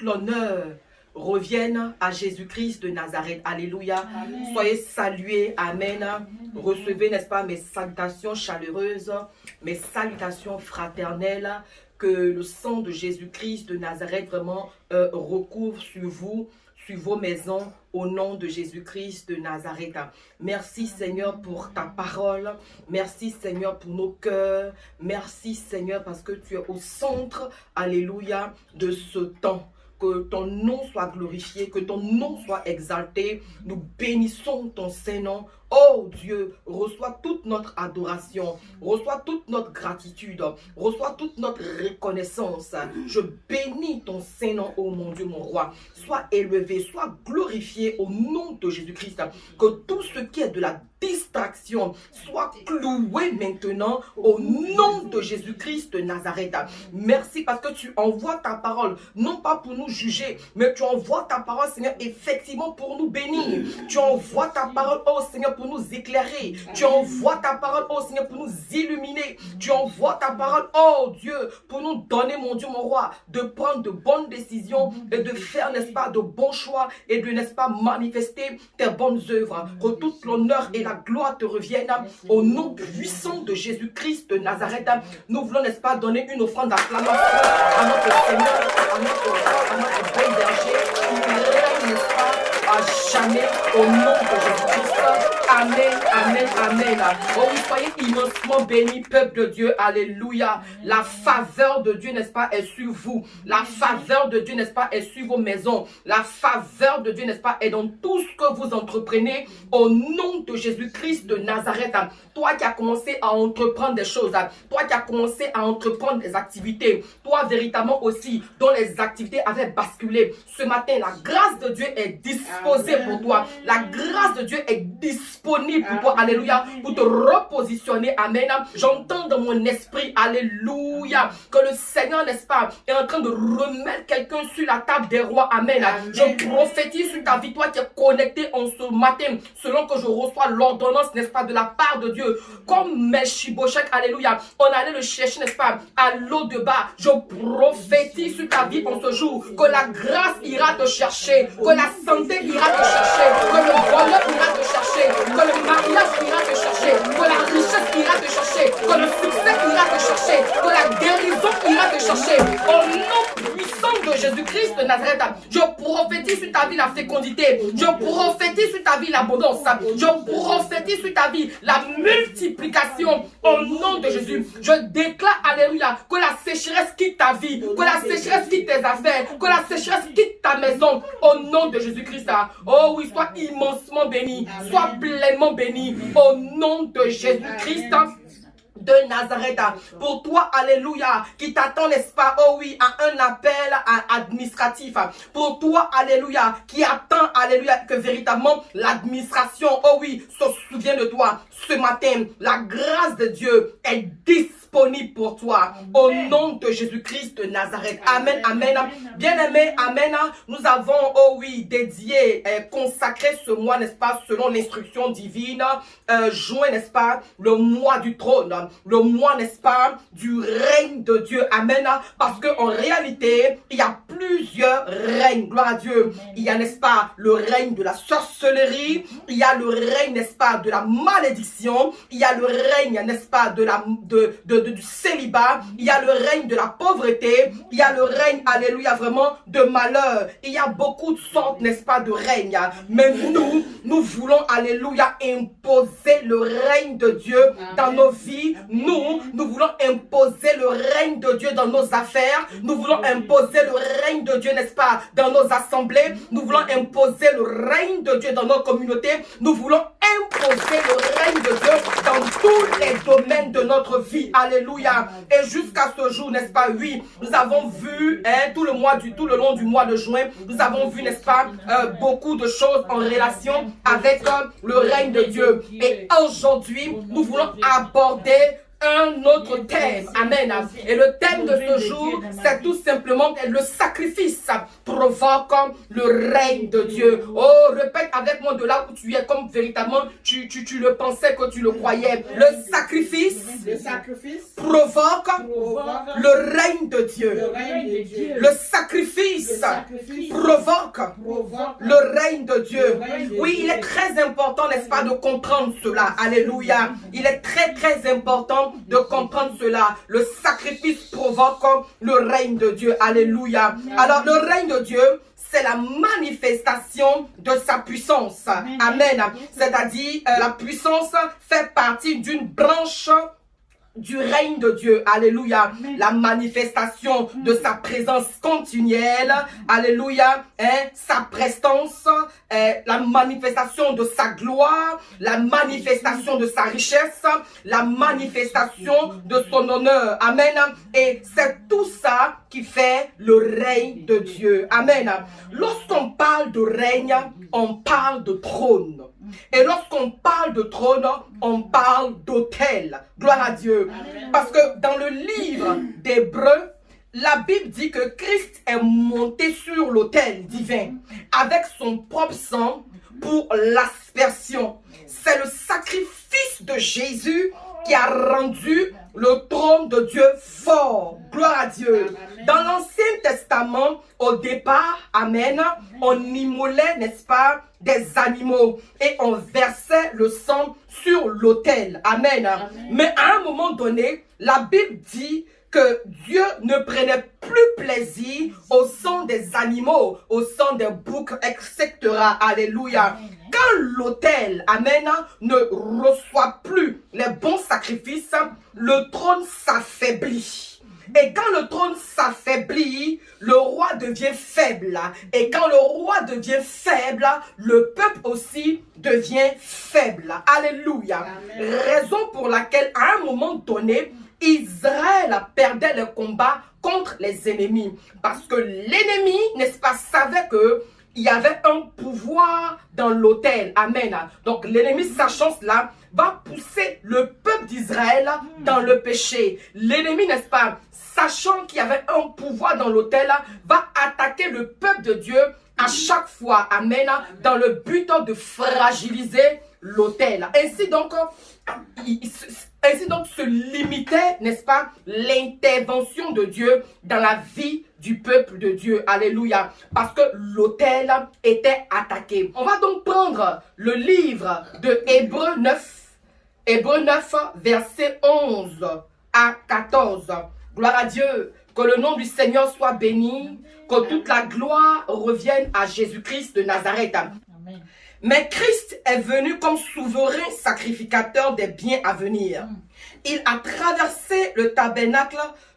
l'honneur revienne à Jésus-Christ de Nazareth. Alléluia. Amen. Soyez salués. Amen. Recevez, n'est-ce pas, mes salutations chaleureuses, mes salutations fraternelles. Que le sang de Jésus-Christ de Nazareth vraiment recouvre sur vous, sur vos maisons, au nom de Jésus-Christ de Nazareth. Merci Seigneur pour ta parole. Merci Seigneur pour nos cœurs. Merci Seigneur parce que tu es au centre, alléluia, de ce temps. Que ton nom soit glorifié, que ton nom soit exalté. Nous bénissons ton Saint-Nom. Oh Dieu, reçois toute notre adoration, reçois toute notre gratitude, reçois toute notre reconnaissance. Je bénis ton Saint-Nom, oh mon Dieu, mon roi. Sois élevé, sois glorifié au nom de Jésus-Christ. Que tout ce qui est de la distraction soit cloué maintenant au nom de Jésus-Christ de Nazareth. Merci parce que tu envoies ta parole, non pas pour nous juger, mais tu envoies ta parole, Seigneur, effectivement pour nous bénir. Tu envoies ta parole, oh Seigneur, pour nous éclairer. Tu envoies ta parole, oh Seigneur, pour nous illuminer. Tu envoies ta parole, oh Dieu, pour nous donner, mon Dieu, mon roi, de prendre de bonnes décisions et de faire, n'est-ce pas, de bons choix et de, n'est-ce pas, manifester tes bonnes œuvres. Que toute l'honneur et la gloire te reviennent au nom puissant de Jésus-Christ de Nazareth. Nous voulons, n'est-ce pas, donner une offrande d'acclamation à notre Seigneur, à notre bon berger, qui règne, n'est-ce pas, à jamais au nom de Jésus-Christ. Amen, amen, amen. Oh, vous soyez immensément bénis, peuple de Dieu. Alléluia. La faveur de Dieu, n'est-ce pas, est sur vous. La faveur de Dieu, n'est-ce pas, est sur vos maisons. La faveur de Dieu, n'est-ce pas, est dans tout ce que vous entreprenez au nom de Jésus-Christ de Nazareth. Toi qui as commencé à entreprendre des choses, toi qui as commencé à entreprendre des activités, toi véritablement aussi dont les activités avaient basculé. Ce matin, la grâce de Dieu est disposée pour toi. La grâce de Dieu est disponible pour toi. Alléluia. Pour te repositionner. Amen. J'entends dans mon esprit, alléluia, que le Seigneur, n'est-ce pas, est en train de remettre quelqu'un sur la table des rois. Amen. Je prophétise sur ta vie, toi qui es connecté en ce matin, selon que je reçois l'ordonnance, n'est-ce pas, de la part de Dieu. Comme Mephibosheth, alléluia, on allait le chercher, n'est-ce pas, à l'eau de bas. Je prophétise sur ta vie en ce jour, que la grâce ira te chercher, que la santé ira te chercher, que le bonheur ira te chercher, que le mariage ira te chercher, que la richesse ira te chercher, que le succès ira te chercher, que la guérison ira te chercher. Au nom puissant de Jésus-Christ de Nazareth, je prophétise sur ta vie la fécondité, je prophétise sur ta vie l'abondance, je prophétise sur ta vie la multiplication au nom de Jésus. Je déclare, alléluia, que la sécheresse quitte ta vie, que la sécheresse quitte tes affaires, que la sécheresse quitte ta maison au nom de Jésus-Christ. Oh oui, sois immensement béni, sois pleinement béni au nom de Jésus-Christ de Nazareth. Pour toi, alléluia, qui t'attend, n'est-ce pas, oh oui, à un appel administratif. Pour toi, alléluia, qui attend, alléluia, que véritablement l'administration, oh oui, se souvient de toi. Ce matin, la grâce de Dieu est disponible pour toi. Au nom de Jésus-Christ de Nazareth. Amen, amen. Bien-aimé, amen. Nous avons, oh oui, dédié, consacré ce mois, n'est-ce pas, selon l'instruction divine, juin, n'est-ce pas, le mois du trône. Le mois, n'est-ce pas, du règne de Dieu. Amen. Parce qu'en réalité, il y a plusieurs règnes. Gloire à Dieu. Il y a, n'est-ce pas, le règne de la sorcellerie. Il y a le règne, n'est-ce pas, de la malédiction. Il y a le règne, n'est-ce pas, du célibat. Il y a le règne de la pauvreté. Il y a le règne, alléluia, vraiment, de malheur. Il y a beaucoup de sortes, n'est-ce pas, de règnes. Mais nous voulons, alléluia, imposer le règne de Dieu dans nos vies. Nous voulons imposer le règne de Dieu dans nos affaires. Nous voulons imposer le règne de Dieu, n'est-ce pas, dans nos assemblées. Nous voulons imposer le règne de Dieu dans nos communautés. Nous voulons imposer le règne de Dieu dans tous les domaines de notre vie. Alléluia. Et jusqu'à ce jour, n'est-ce pas, oui, nous avons vu, tout le long du mois de juin, nous avons vu, n'est-ce pas, beaucoup de choses en relation avec le règne de Dieu. Et aujourd'hui, nous voulons aborder un autre thème. Amen. Et le thème de ce jour, c'est tout simplement le sacrifice provoque le règne de Dieu. Oh, répète avec moi de là où tu es, comme véritablement tu le pensais, que tu le croyais. Le sacrifice provoque le règne de Dieu. Le sacrifice provoque le règne de Dieu. Oui, il est très important, n'est-ce pas, de comprendre cela. Alléluia. Il est très important de comprendre cela. Le sacrifice provoque le règne de Dieu. Alléluia. Alors, le règne de Dieu, c'est la manifestation de sa puissance. Amen. C'est-à-dire, la puissance fait partie d'une branche du règne de Dieu. Alléluia. La manifestation de sa présence continuelle. Alléluia. Sa prestance, la manifestation de sa gloire, la manifestation de sa richesse, la manifestation de son honneur. Amen. Et c'est tout ça qui fait le règne de Dieu. Amen. Lorsqu'on parle de règne, on parle de trône. Et lorsqu'on parle de trône, on parle d'autel. Gloire à Dieu. Amen. Parce que dans le livre d'Hébreux, la Bible dit que Christ est monté sur l'autel divin avec son propre sang pour l'aspersion. C'est le sacrifice de Jésus qui a rendu le trône de Dieu fort. Gloire à Dieu. Dans l'Ancien Testament, au départ, amen, on immolait, n'est-ce pas, des animaux et on versait le sang sur l'autel. Amen. Mais à un moment donné, la Bible dit que Dieu ne prenait plus plaisir au sang des animaux, au sang des boucs, etc. Alléluia. Quand l'autel, amen, ne reçoit plus les bons sacrifices, le trône s'affaiblit. Et quand le trône s'affaiblit, le roi devient faible. Et quand le roi devient faible, le peuple aussi devient faible. Alléluia. Amen. Raison pour laquelle, à un moment donné, Israël perdait le combat contre les ennemis. Parce que l'ennemi, n'est-ce pas, savait que il y avait un pouvoir dans l'autel. Amen. Donc l'ennemi, sachant cela, va pousser le peuple d'Israël dans le péché. L'ennemi, n'est-ce pas, sachant qu'il y avait un pouvoir dans l'autel, va attaquer le peuple de Dieu à chaque fois. Amen. Dans le but de fragiliser l'autel. Ainsi donc se limitait, n'est-ce pas, l'intervention de Dieu dans la vie du peuple de Dieu. Alléluia. Parce que l'autel était attaqué. On va donc prendre le livre de Hébreux 9. Hébreux 9, verset 11 à 14. Gloire à Dieu. Que le nom du Seigneur soit béni. Que toute la gloire revienne à Jésus-Christ de Nazareth. Amen. Mais Christ est venu comme souverain sacrificateur des biens à venir. Il a traversé le tabernacle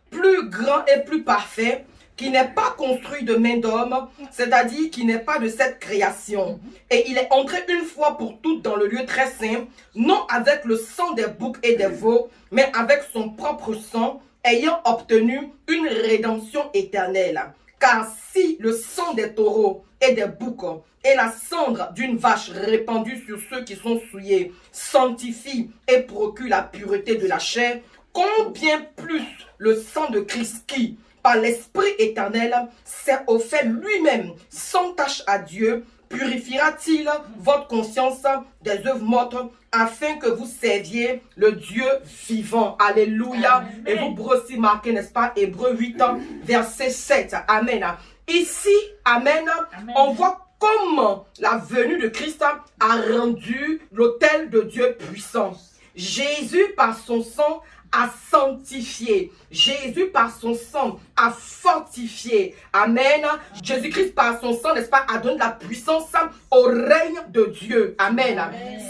plus grand et plus parfait, qui n'est pas construit de main d'homme, c'est-à-dire qui n'est pas de cette création. Et il est entré une fois pour toutes dans le lieu très saint, non avec le sang des boucs et des veaux, mais avec son propre sang, ayant obtenu une rédemption éternelle. Car si le sang des taureaux et des boucs et la cendre d'une vache répandue sur ceux qui sont souillés sanctifie et procure la pureté de la chair, combien plus le sang de Christ qui, par l'Esprit éternel, s'est offert lui-même sans tache à Dieu, purifiera-t-il votre conscience des œuvres mortes afin que vous serviez le Dieu vivant. Alléluia. Amen. Et vous pourrez aussi marquer, n'est-ce pas, Hébreux 8, verset 7. Amen. Ici, amen, amen, on voit comment la venue de Christ a rendu l'autel de Dieu puissant. Jésus, par son sang, a sanctifié. Jésus, par son sang, a fortifié. Amen. Jésus-Christ, par son sang, n'est-ce pas, a donné la puissance au règne de Dieu. Amen.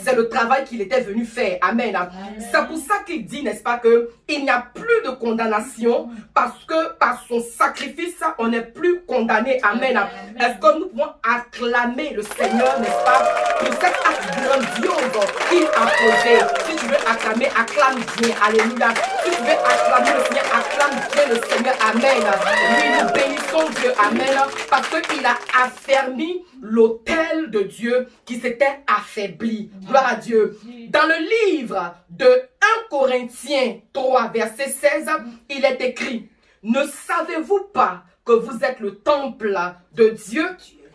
C'est le travail qu'il était venu faire. Amen. C'est pour ça qu'il dit, n'est-ce pas, qu'il n'y a plus de condamnation parce que par son sacrifice, on n'est plus condamné. Amen. Est-ce que nous pouvons acclamer le Seigneur, n'est-ce pas, pour cet acte grandiose qu'il a posé? Si tu veux acclamer, acclame bien. Alléluia. Si tu veux acclamer le Seigneur, acclame bien le Seigneur. Amen. Oui, nous bénissons son Dieu. Amen. Parce qu'il a affermi l'autel de Dieu qui s'était affaibli. Gloire à Dieu. Dans le livre de 1 Corinthiens 3, verset 16, il est écrit: ne savez-vous pas que vous êtes le temple de Dieu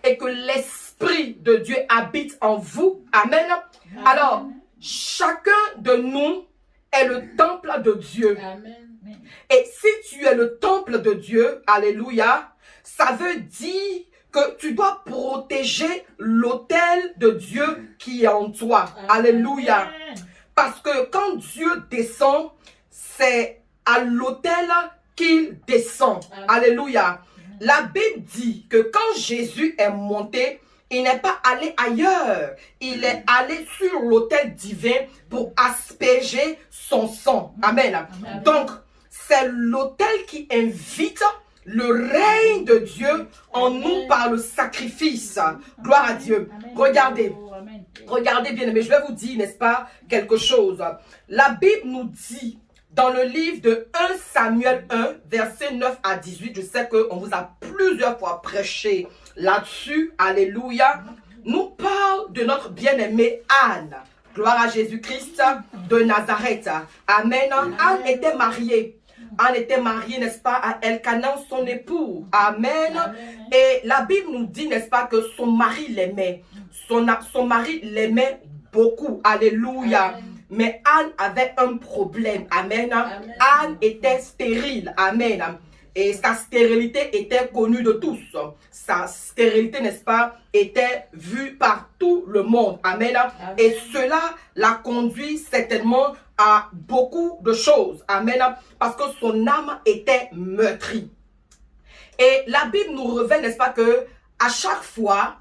et que l'Esprit de Dieu habite en vous? Amen. Alors, chacun de nous est le temple de Dieu. Amen. Et si tu es le temple de Dieu, alléluia, ça veut dire que tu dois protéger l'autel de Dieu qui est en toi. Alléluia. Parce que quand Dieu descend, c'est à l'autel qu'il descend. Alléluia. La Bible dit que quand Jésus est monté, il n'est pas allé ailleurs. Il est allé sur l'autel divin pour asperger son sang. Amen. Donc, c'est l'autel qui invite le règne de Dieu en nous par le sacrifice. Gloire à Dieu. Regardez. Regardez bien, mais je vais vous dire, n'est-ce pas, quelque chose. La Bible nous dit dans le livre de 1 Samuel 1, verset 9 à 18, je sais qu'on vous a plusieurs fois prêché là-dessus, alléluia, nous parle de notre bien-aimée Anne. Gloire à Jésus-Christ de Nazareth. Amen. Anne était mariée. Anne était mariée, n'est-ce pas, à Elkanan, son époux. Amen. Et la Bible nous dit, n'est-ce pas, que son mari l'aimait. Son mari l'aimait beaucoup. Alléluia. Amen. Mais Anne avait un problème. Amen. Anne était stérile. Amen. Et sa stérilité était connue de tous. Sa stérilité, n'est-ce pas, était vue par tout le monde. Amen. Et cela l'a conduit certainement à beaucoup de choses. Amen. Parce que son âme était meurtrie. Et la Bible nous révèle, n'est-ce pas, que à chaque fois,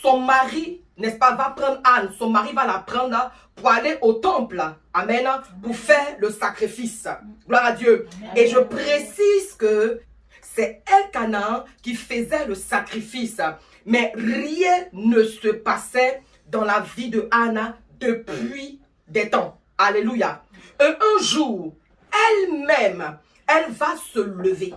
son mari, n'est-ce pas, va prendre Anne. Son mari va la prendre pour aller au temple. Amen. Pour faire le sacrifice. Gloire à Dieu. Et je précise que c'est Elkanan qui faisait le sacrifice. Mais rien ne se passait dans la vie de Anne depuis des temps. Alléluia. Et un jour, elle-même, elle va se lever.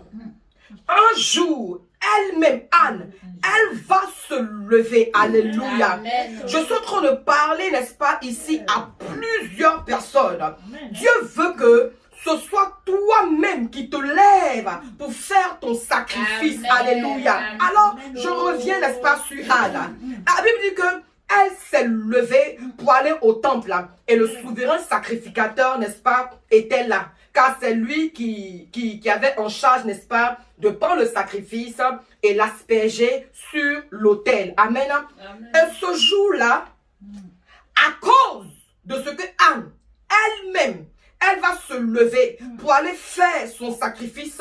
Un jour, elle-même, Anne, elle va se lever. Alléluia. Amen. Je suis en train de parler, n'est-ce pas, ici à plusieurs personnes. Amen. Dieu veut que ce soit toi-même qui te lèves pour faire ton sacrifice. Amen. Alléluia. Amen. Alors, je reviens, n'est-ce pas, sur Anne. La Bible dit que elle s'est levée pour aller au temple. Et le souverain sacrificateur, n'est-ce pas, était là. Car c'est lui qui avait en charge, n'est-ce pas, de prendre le sacrifice et l'asperger sur l'autel. Amen. Amen. Et ce jour-là, à cause de ce que Anne, elle-même, elle va se lever pour aller faire son sacrifice,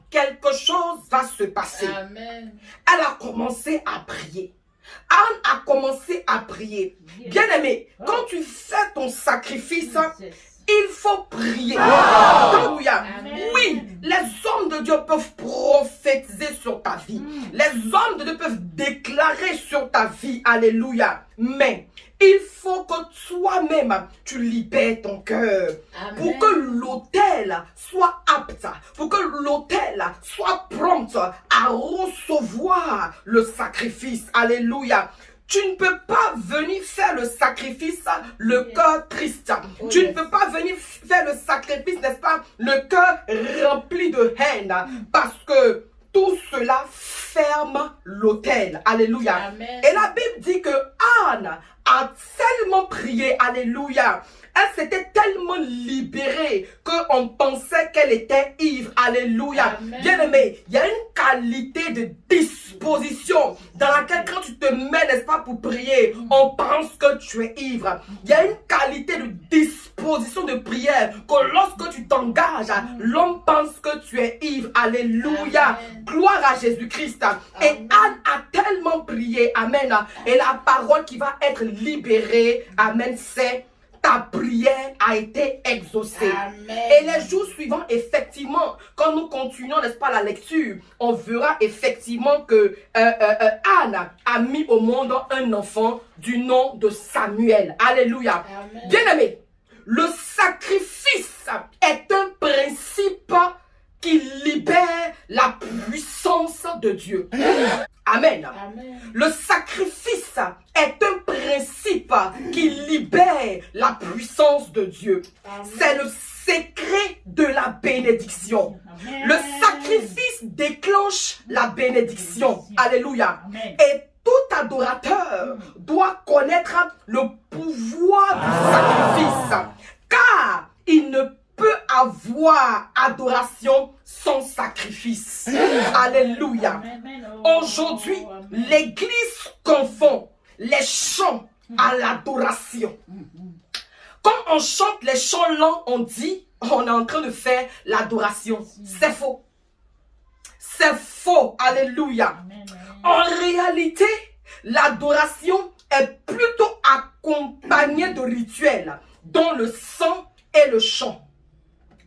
quelque chose va se passer. Amen. Elle a commencé à prier. Anne a commencé à prier. Bien-aimé, quand tu fais ton sacrifice, il faut prier. Alléluia. Oui, les hommes de Dieu peuvent prophétiser sur ta vie. Les hommes de Dieu peuvent déclarer sur ta vie. Alléluia. Mais il faut que toi-même, tu libères ton cœur. Pour que l'autel soit apte. Pour que l'autel soit prompt à recevoir le sacrifice. Alléluia. Tu ne peux pas venir faire le sacrifice le cœur triste. Tu ne peux pas venir faire le sacrifice, n'est-ce pas, le cœur rempli de haine. Parce que tout cela ferme l'autel. Alléluia. Amen. Et la Bible dit que Anne a tellement prié. Alléluia. Elle s'était tellement libérée qu'on pensait qu'elle était ivre. Alléluia. Bien-aimé, il y a une qualité de disposition dans laquelle quand tu te mets, n'est-ce pas, pour prier, on pense que tu es ivre. Il y a une qualité de disposition de prière que lorsque tu t'engages, l'homme pense que tu es ivre. Alléluia. Amen. Gloire à Jésus-Christ. Et Anne a tellement prié. Amen. Et la parole qui va être libérée, amen, c'est: ta prière a été exaucée. Amen. Et les jours suivants, effectivement, quand nous continuons, n'est-ce pas, la lecture, on verra effectivement que Anne a mis au monde un enfant du nom de Samuel. Alléluia. Bien-aimé, le sacrifice est un principe qui libère la puissance de Dieu. Amen. Amen. Le sacrifice est un principe qui libère la puissance de Dieu. C'est le secret de la bénédiction. Amen. Le sacrifice déclenche la bénédiction. Alléluia. Amen. Et tout adorateur doit connaître le pouvoir du sacrifice, car il ne peut avoir adoration sans sacrifice. Alléluia. Aujourd'hui, l'Église confond les chants à l'adoration. Quand on chante les chants lents, on dit on est en train de faire l'adoration. C'est faux. C'est faux. Alléluia. En réalité, l'adoration est plutôt accompagnée de rituels, dont le chant et le chant.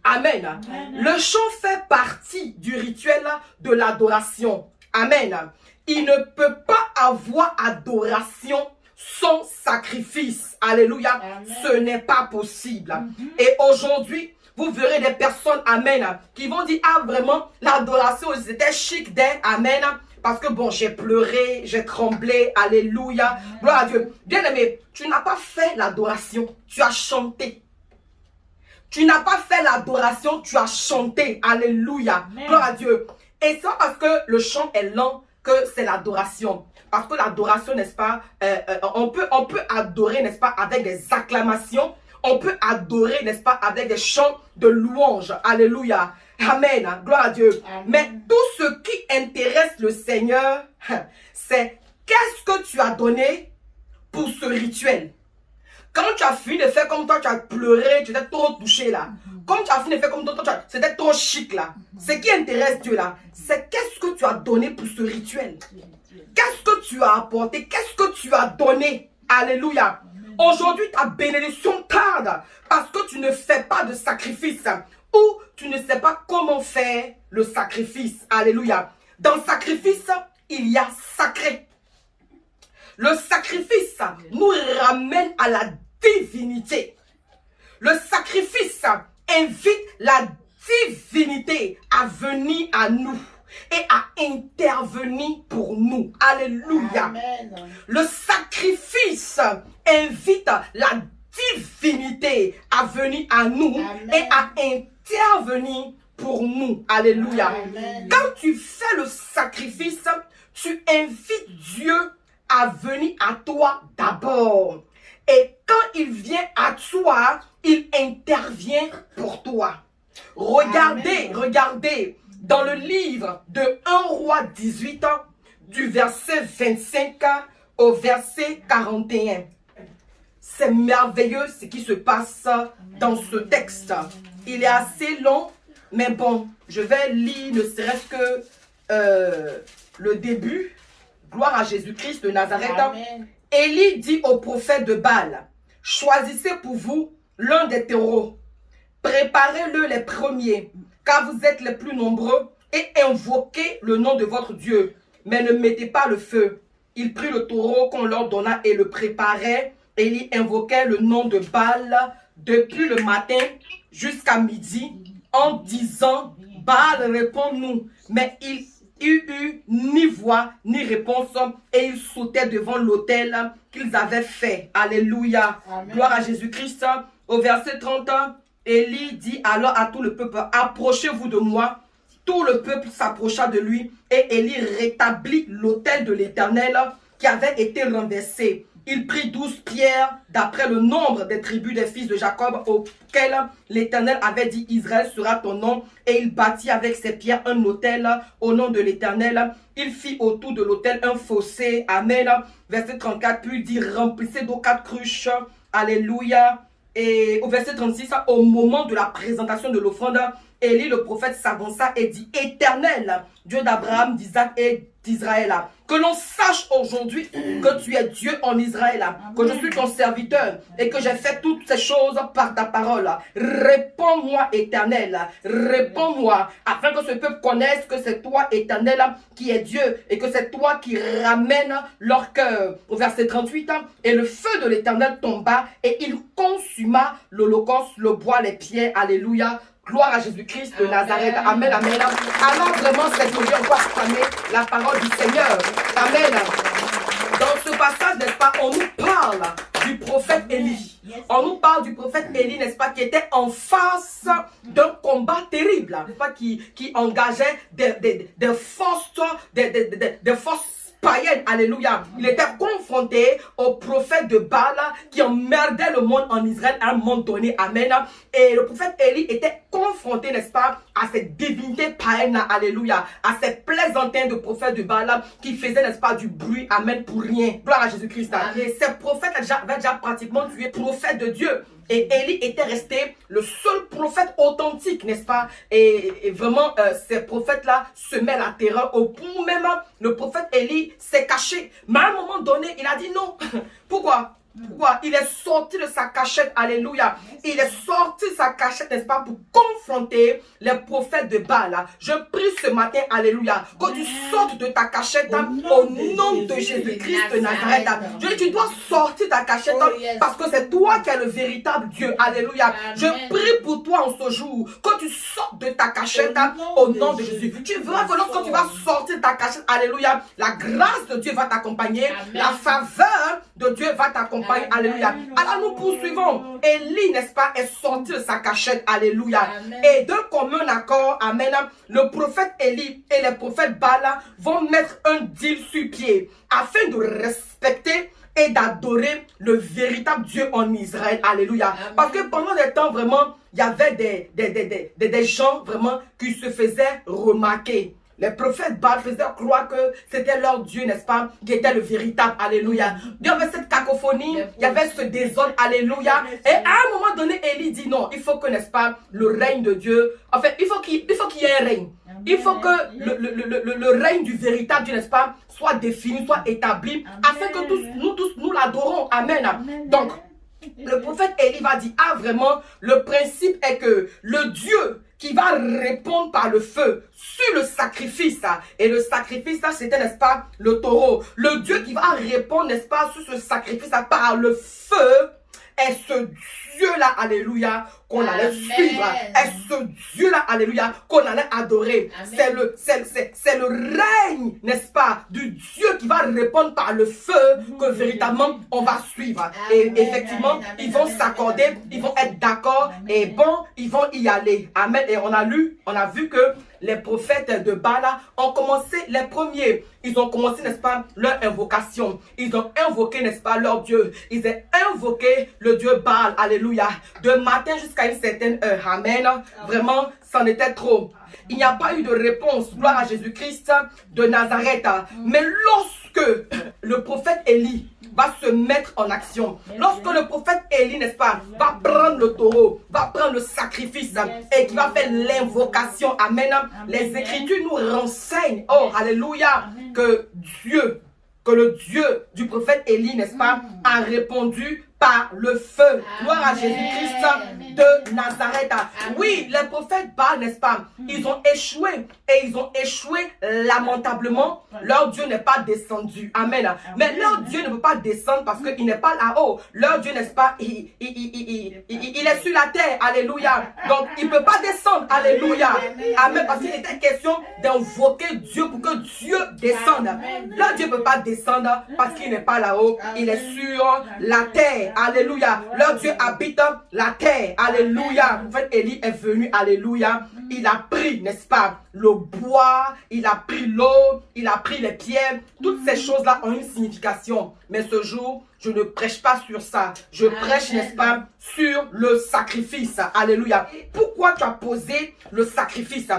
Amen. Amen. Le chant fait partie du rituel de l'adoration. Amen. Il ne peut pas avoir adoration sans sacrifice. Alléluia. Amen. Ce n'est pas possible. Et aujourd'hui, vous verrez des personnes, amen, qui vont dire, ah vraiment, l'adoration, c'était chic d'être, amen. Parce que bon, j'ai pleuré, j'ai tremblé, alléluia, gloire à Dieu. Bien aimé, tu n'as pas fait l'adoration, tu as chanté. Tu n'as pas fait l'adoration, tu as chanté, alléluia, gloire à Dieu. Et c'est pas parce que le chant est lent que c'est l'adoration. Parce que l'adoration, n'est-ce pas, on peut adorer, n'est-ce pas, avec des acclamations. On peut adorer, n'est-ce pas, avec des chants de louange. Alléluia. Amen. Gloire à Dieu. Amen. Mais tout ce qui intéresse le Seigneur, c'est qu'est-ce que tu as donné pour ce rituel. Quand tu as fini de faire comme toi, tu as pleuré, tu étais trop touché là. Comme tu as fini de faire comme toi, c'était trop chic là. Ce qui intéresse Dieu là, c'est qu'est-ce que tu as donné pour ce rituel. Qu'est-ce que tu as apporté, qu'est-ce que tu as donné. Alléluia. Aujourd'hui, ta bénédiction tarde parce que tu ne fais pas de sacrifice ou tu ne sais pas comment faire le sacrifice. Alléluia. Dans le sacrifice, il y a sacré. Le sacrifice nous ramène à la divinité. Le sacrifice invite la divinité à venir à nous et à intervenir pour nous. Alléluia. Amen. Le sacrifice invite la divinité à venir à nous. Amen. Et à intervenir pour nous. Alléluia. Amen. Quand tu fais le sacrifice, tu invites Dieu à venir à toi d'abord. Et quand il vient à toi, il intervient pour toi. Regardez, Amen. regardez. Dans le livre de 1 roi 18, du verset 25 au verset 41. C'est merveilleux ce qui se passe dans ce texte. Il est assez long, mais bon, je vais lire ne serait-ce que le début. Gloire à Jésus-Christ de Nazareth. Amen. Élie dit au prophète de Baal, choisissez pour vous l'un des taureaux. Préparez-le les premiers, car vous êtes les plus nombreux, et invoquez le nom de votre Dieu, mais ne mettez pas le feu. Il prit le taureau qu'on leur donna et le préparait, et il invoquait le nom de Baal depuis le matin jusqu'à midi, en disant, Baal, réponds-nous. Mais il eut ni voix ni réponse, et ils sautaient devant l'autel qu'ils avaient fait. Alléluia. Amen. Gloire à Jésus-Christ. Au verset 30, Élie dit alors à tout le peuple, approchez-vous de moi. Tout le peuple s'approcha de lui et Élie rétablit l'autel de l'Éternel qui avait été renversé. Il prit 12 pierres d'après le nombre des tribus des fils de Jacob auxquelles l'Éternel avait dit Israël sera ton nom, et il bâtit avec ces pierres un autel au nom de l'Éternel. Il fit autour de l'autel un fossé. Amen. Verset 34, puis il dit remplissez d'eau 4 cruches. Alléluia. Et au verset 36, au moment de la présentation de l'offrande, Élie le prophète s'avança et dit Éternel, Dieu d'Abraham, d'Isaac et d'Israël, que l'on sache aujourd'hui que tu es Dieu en Israël, que je suis ton serviteur et que j'ai fait toutes ces choses par ta parole. Réponds-moi, Éternel, réponds-moi, afin que ce peuple connaisse que c'est toi, Éternel, qui est Dieu et que c'est toi qui ramènes leur cœur. Au verset 38, et le feu de l'Éternel tomba et il consuma l'holocauste, le bois, les pierres. Alléluia. Gloire à Jésus-Christ de Nazareth. Amen, amen. Alors vraiment, cette nuit, on va proclamer la parole du Seigneur. Amen. Dans ce passage, n'est-ce pas, on nous parle du prophète Élie. On nous parle du prophète Élie, n'est-ce pas, qui était en face d'un combat terrible, n'est-ce pas, qui engageait des forces, des forces païenne, alléluia. Il était confronté au prophète de Baal qui emmerdait le monde en Israël à un moment donné, amen. Et le prophète Élie était confronté, n'est-ce pas, à cette divinité païenne, alléluia, à cette plaisantine de prophète de Baal qui faisait, n'est-ce pas, du bruit, amen, pour rien. Gloire à Jésus-Christ. Et ces prophètes avaient déjà pratiquement tué prophète de Dieu. Et Élie était resté le seul prophète authentique, n'est-ce pas? Et vraiment, ces prophètes-là semaient la terreur au point où même le prophète Élie s'est caché. Mais à un moment donné, il a dit non. Pourquoi? Pourquoi? Il est sorti de sa cachette, alléluia. Il est sorti de sa cachette, n'est-ce pas, pour confronter les prophètes de Baal. Je prie ce matin, alléluia, que tu sortes de ta cachette au nom de Jésus-Christ de Nazareth. Je dis, tu dois sortir de ta cachette parce que c'est toi qui es le véritable Dieu, alléluia. Je prie pour toi en ce jour, que tu sortes de ta cachette au nom de Jésus. Tu verras que lorsque tu vas sortir de ta cachette, alléluia, la grâce de Dieu va t'accompagner, la faveur de Dieu va t'accompagner. Alléluia. Alors nous poursuivons. Élie, n'est-ce pas, est sorti de sa cachette. Alléluia. Et d'un commun accord, amen, le prophète Élie et les prophètes Baal vont mettre un deal sur pied afin de respecter et d'adorer le véritable Dieu en Israël. Alléluia. Parce que pendant des temps, vraiment, il y avait des gens vraiment qui se faisaient remarquer. Les prophètes Baal faisaient croire que c'était leur Dieu, n'est-ce pas, qui était le véritable, alléluia. Il y avait cette cacophonie, il y avait ce désordre, alléluia. Et à un moment donné, Élie dit non, il faut que, n'est-ce pas, le règne de Dieu, en fait, il faut qu'il y ait un règne. Il faut que le règne du véritable Dieu, n'est-ce pas, soit défini, soit établi, afin que nous tous, nous l'adorons. Amen. Donc, le prophète Élie va dire, ah vraiment, le principe est que le Dieu qui va répondre par le feu sur le sacrifice. Et le sacrifice, c'était, n'est-ce pas, le taureau. Le Dieu qui va répondre, n'est-ce pas, sur ce sacrifice par le feu est ce Dieu-là, alléluia, qu'on allait suivre. Est ce Dieu-là, alléluia, qu'on allait adorer. C'est le règne, n'est-ce pas, du Dieu qui va répondre par le feu que véritablement on va suivre. Et effectivement, ils vont s'accorder, ils vont être d'accord et bon, ils vont y aller. Amen. Et on a vu que les prophètes de Baal ont commencé les premiers. Ils ont commencé, n'est-ce pas, leur invocation. Ils ont invoqué, n'est-ce pas, leur Dieu. Ils ont invoqué le Dieu Baal. Alléluia. De matin jusqu'à une certaine heure. Amen. Vraiment, c'en était trop. Il n'y a pas eu de réponse. Gloire à Jésus-Christ de Nazareth. Mais lorsque le prophète Élie va se mettre en action. Lorsque le prophète Élie, n'est-ce pas, va prendre le taureau, va prendre le sacrifice et qui va faire l'invocation. Amen. Les Écritures nous renseignent, oh, alléluia, que le Dieu du prophète Élie, n'est-ce pas, a répondu par le feu. Gloire à Jésus-Christ de Nazareth. Oui, les prophètes Baal, n'est-ce pas, ils ont échoué et ils ont échoué lamentablement. Leur Dieu n'est pas descendu. Amen. Mais leur Dieu ne peut pas descendre parce qu'il n'est pas là-haut. Leur Dieu, n'est-ce pas, il est sur la terre. Alléluia. Donc, il ne peut pas descendre. Alléluia. Amen. Parce qu'il était question d'invoquer Dieu pour que Dieu descende. Leur Dieu ne peut pas descendre parce qu'il n'est pas là-haut. Il est sur la terre. Alléluia. Leur Dieu habite la terre. Alléluia. En fait, Élie est venu. Alléluia. Il a pris, n'est-ce pas, le bois, il a pris l'eau, il a pris les pierres. Toutes ces choses-là ont une signification. Mais ce jour, je ne prêche pas sur ça. Je prêche, n'est-ce pas, sur le sacrifice. Alléluia. Pourquoi tu as posé le sacrifice?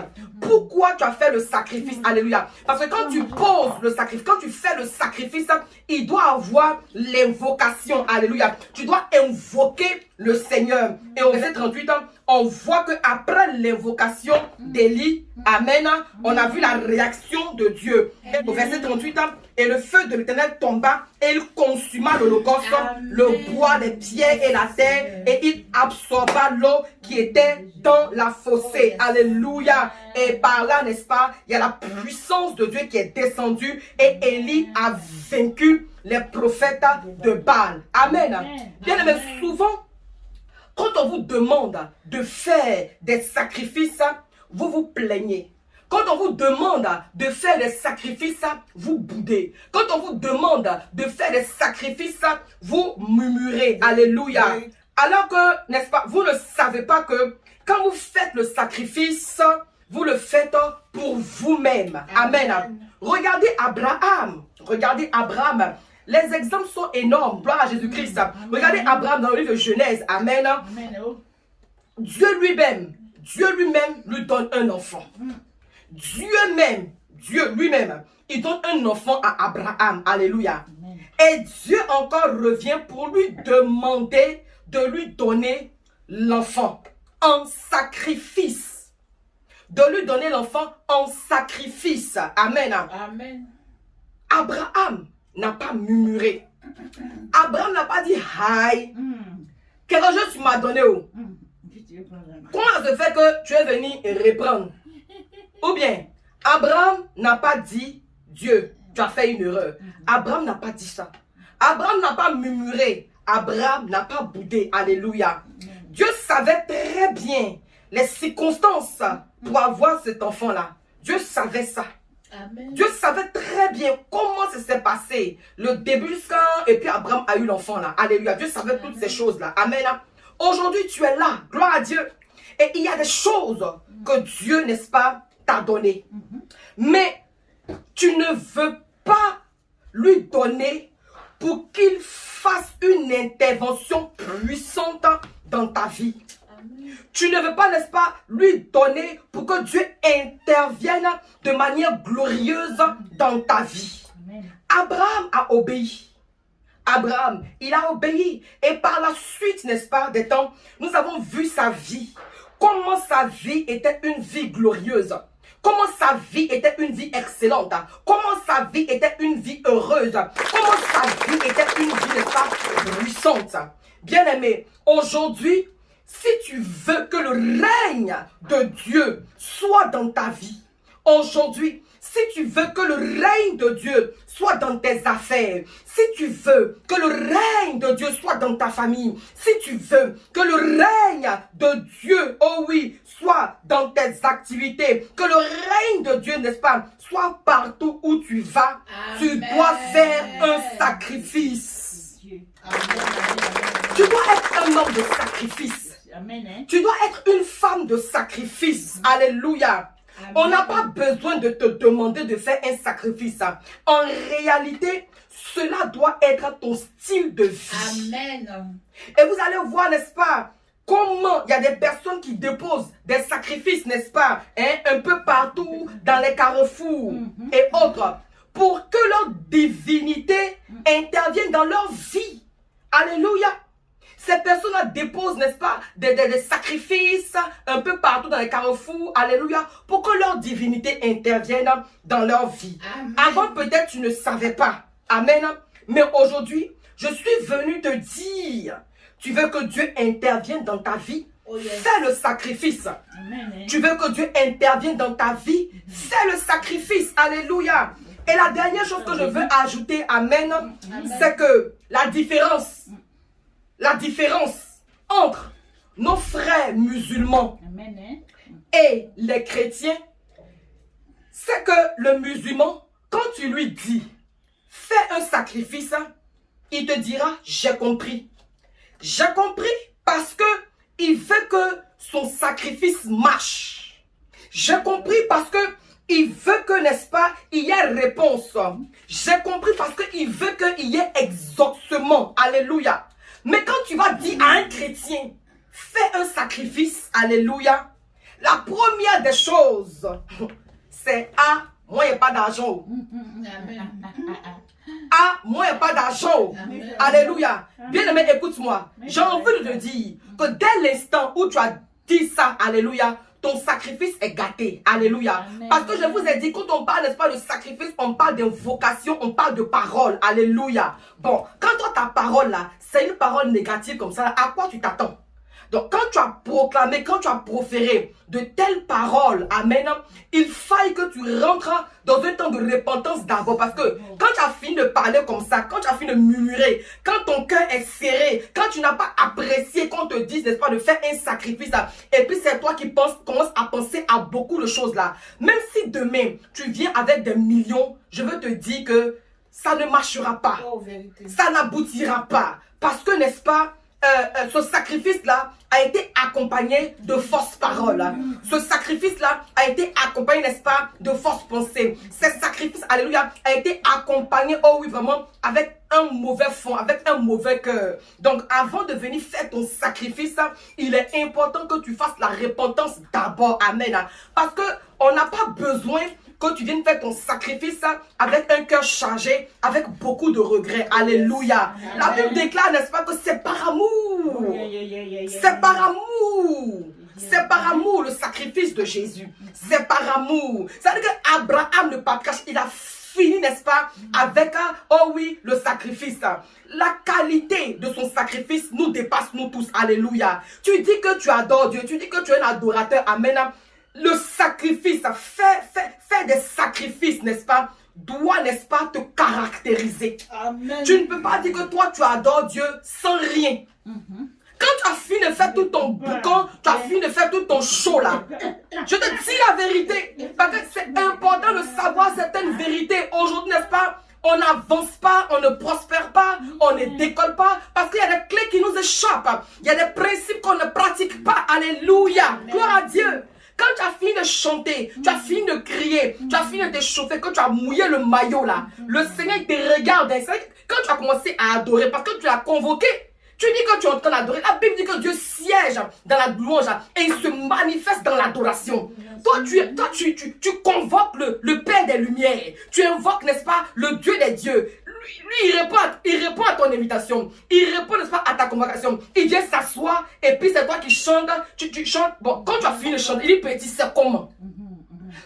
Pourquoi tu as fait le sacrifice? Alléluia. Parce que quand tu poses le sacrifice, quand tu fais le sacrifice, il doit avoir l'invocation. Alléluia. Tu dois invoquer le Seigneur. Et au verset 38, on voit qu'après l'invocation d'Élie, amen, on a vu la réaction de Dieu. Et au verset 38, et le feu de l'Éternel tomba et il consuma l'holocauste, le bois, les pierres et la terre, et il absorba l'eau qui était dans la fossée. Alléluia. Et par là, n'est-ce pas, il y a la puissance de Dieu qui est descendue et Élie a vaincu les prophètes de Baal. Amen. Bien aimé, souvent, Quand on vous demande de faire des sacrifices, vous vous plaignez. Quand on vous demande de faire des sacrifices, vous boudez. Quand on vous demande de faire des sacrifices, vous murmurez. Alléluia. Oui. Alors que, n'est-ce pas, vous ne savez pas que quand vous faites le sacrifice, vous le faites pour vous-même. Amen. Regardez Abraham. Regardez Abraham. Les exemples sont énormes. Gloire à Jésus-Christ. Regardez Abraham dans le livre de Genèse. Amen. Amen. Oh. Dieu lui-même lui donne un enfant. Dieu lui-même, il donne un enfant à Abraham. Alléluia. Amen. Et Dieu encore revient pour lui demander de lui donner l'enfant en sacrifice. De lui donner l'enfant en sacrifice. Amen. Amen. Abraham n'a pas murmuré. Abraham n'a pas dit, aïe, quelque chose tu m'as donné. Oh. Comment ça se fait que tu es venu reprendre? Ou bien, Abraham n'a pas dit, Dieu, tu as fait une erreur. Abraham n'a pas dit ça. Abraham n'a pas murmuré. Abraham n'a pas boudé. Alléluia. Dieu savait très bien les circonstances pour avoir cet enfant-là. Dieu savait ça. Amen. Dieu savait très bien comment ça s'est passé. Le début jusqu'à... Et puis Abraham a eu l'enfant là. Alléluia. Dieu savait toutes ces choses-là. Amen. Aujourd'hui, tu es là. Gloire à Dieu. Et il y a des choses que Dieu, n'est-ce pas, t'a données. Mais tu ne veux pas lui donner pour qu'il fasse une intervention puissante dans ta vie. Tu ne veux pas, n'est-ce pas, lui donner pour que Dieu intervienne de manière glorieuse dans ta vie. Amen. Abraham a obéi. Abraham, il a obéi. Et par la suite, n'est-ce pas, des temps, nous avons vu sa vie. Comment sa vie était une vie glorieuse. Comment sa vie était une vie excellente. Comment sa vie était une vie heureuse. Comment sa vie était une vie, n'est-ce pas, puissante. Bien-aimé, aujourd'hui, si tu veux que le règne de Dieu soit dans ta vie, aujourd'hui, si tu veux que le règne de Dieu soit dans tes affaires, si tu veux que le règne de Dieu soit dans ta famille, si tu veux que le règne de Dieu, oh oui, soit dans tes activités, que le règne de Dieu, n'est-ce pas, soit partout où tu vas, tu Amen. dois faire un sacrifice. Dieu. Amen. Tu dois être un homme de sacrifice. Amen. Hein? Tu dois être une femme de sacrifice. Alléluia. On n'a pas besoin de te demander de faire un sacrifice. En réalité, cela doit être ton style de vie. Amen. Et vous allez voir, n'est-ce pas, comment il y a des personnes qui déposent des sacrifices, n'est-ce pas, hein, un peu partout dans les carrefours et autres, pour que leur divinité intervienne dans leur vie. Alléluia. Ces personnes-là déposent, n'est-ce pas, des sacrifices un peu partout dans les carrefours, alléluia, pour que leur divinité intervienne dans leur vie. Amen. Avant, peut-être, tu ne savais pas. Amen. Mais aujourd'hui, je suis venu te dire, tu veux que Dieu intervienne dans ta vie, Oh, yes. fais le sacrifice. Amen. Hein? Tu veux que Dieu intervienne dans ta vie, fais le sacrifice. Alléluia. Et la dernière chose que je veux ajouter, amen, c'est que la différence entre nos frères musulmans Amen. Hein? et les chrétiens, c'est que le musulman, quand tu lui dis, fais un sacrifice, il te dira, j'ai compris. J'ai compris parce que il veut que son sacrifice marche. J'ai compris parce que il veut que, n'est-ce pas, il y ait réponse. J'ai compris parce qu'il veut qu'il y ait exaucement. Alléluia. Mais quand tu vas dire à un chrétien, fais un sacrifice, alléluia, la première des choses, c'est ah, moi, il n'y a pas d'argent. Amen. Ah, moi, il n'y a pas d'argent. Amen. Alléluia. Bien-aimé, écoute-moi. J'ai envie de te dire que dès l'instant où tu as dit ça, alléluia, ton sacrifice est gâté. Alléluia. Amen. Parce que je vous ai dit, quand on parle, n'est-ce pas, de sacrifice, on parle d'invocation, on parle de parole. Alléluia. Bon, quand toi, ta parole là, c'est une parole négative comme ça, à quoi tu t'attends? Donc, quand tu as proclamé, quand tu as proféré de telles paroles, amen, il faille que tu rentres dans un temps de repentance d'abord. Parce que quand tu as fini de parler comme ça, quand tu as fini de murmurer, quand ton cœur est serré, quand tu n'as pas apprécié qu'on te dise, n'est-ce pas, de faire un sacrifice, là, et puis c'est toi qui commences à penser à beaucoup de choses là. Même si demain, tu viens avec des millions, je veux te dire que ça ne marchera pas. Ça n'aboutira pas. Parce que, n'est-ce pas, ce sacrifice-là a été accompagné de fausses paroles. Ce sacrifice-là a été accompagné, n'est-ce pas, de fausses pensées. Ce sacrifice, alléluia, a été accompagné, oh oui, vraiment, avec un mauvais fond, avec un mauvais cœur. Donc, avant de venir faire ton sacrifice, il est important que tu fasses la repentance d'abord. Amen. Parce que on n'a pas besoin que tu viennes faire ton sacrifice avec un cœur chargé, avec beaucoup de regrets. Alléluia. La Bible déclare, n'est-ce pas, que c'est par amour. C'est par amour. C'est par amour le sacrifice de Jésus. C'est par amour. C'est-à-dire qu'Abraham, le patriarche, il a fini, n'est-ce pas, avec, oh oui, le sacrifice. La qualité de son sacrifice nous dépasse, nous tous. Alléluia. Tu dis que tu adores Dieu. Tu dis que tu es un adorateur. Amen. Le sacrifice, faire des sacrifices, n'est-ce pas, doit, n'est-ce pas, te caractériser. Amen. Tu ne peux pas dire que toi, tu adores Dieu sans rien. Quand tu as fini de faire tout ton boucan, tu as fini de faire tout ton show là, je te dis la vérité. Parce que c'est important de savoir certaines vérités. Aujourd'hui, n'est-ce pas, on n'avance pas, on ne prospère pas, on ne décolle pas. Parce qu'il y a des clés qui nous échappent. Il y a des principes qu'on ne pratique pas. Alléluia. Gloire à Dieu. Quand tu as fini de chanter, tu as fini de crier, tu as fini de t'échauffer, que tu as mouillé le maillot là, le Seigneur te regarde. Quand tu as commencé à adorer, parce que tu l'as convoqué, tu dis que tu es en train d'adorer. La Bible dit que Dieu siège dans la louange et il se manifeste dans l'adoration. Toi, tu convoques le Père des Lumières. Tu invoques, n'est-ce pas, le Dieu des dieux. Lui, il répond à ton invitation. Il répond, n'est-ce pas, à ta convocation. Il vient s'asseoir et puis c'est toi qui chantes. Tu chantes. Bon, quand tu as fini de chanter, il dit, petit, c'est comment?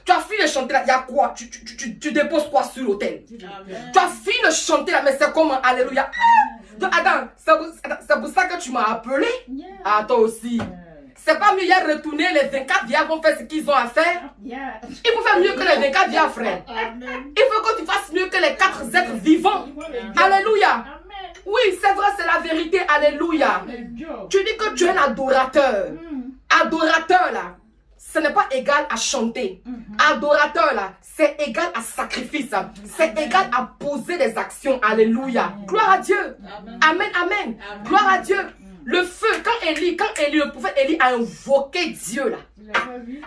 Tu as fini de chanter là, il y a quoi? Tu déposes quoi sur l'autel? Tu as fini de chanter là, mais c'est comment? Alléluia. Donc, attends, c'est pour ça que tu m'as appelé? Ah, toi aussi. C'est pas mieux hier retourner, les 24 vieillards vont faire ce qu'ils ont à faire. Il faut faire mieux que les 24 vieillards, frère. Il faut que tu fasses mieux que les 4 êtres vivants. Alléluia. Oui, c'est vrai, c'est la vérité. Alléluia. Tu dis que tu es un adorateur. Adorateur, là, ce n'est pas égal à chanter. Adorateur, là, c'est égal à sacrifice. C'est égal à poser des actions. Alléluia. Gloire à Dieu. Amen, amen. Gloire à Dieu. Le feu, quand Élie, le prophète Élie a invoqué Dieu là,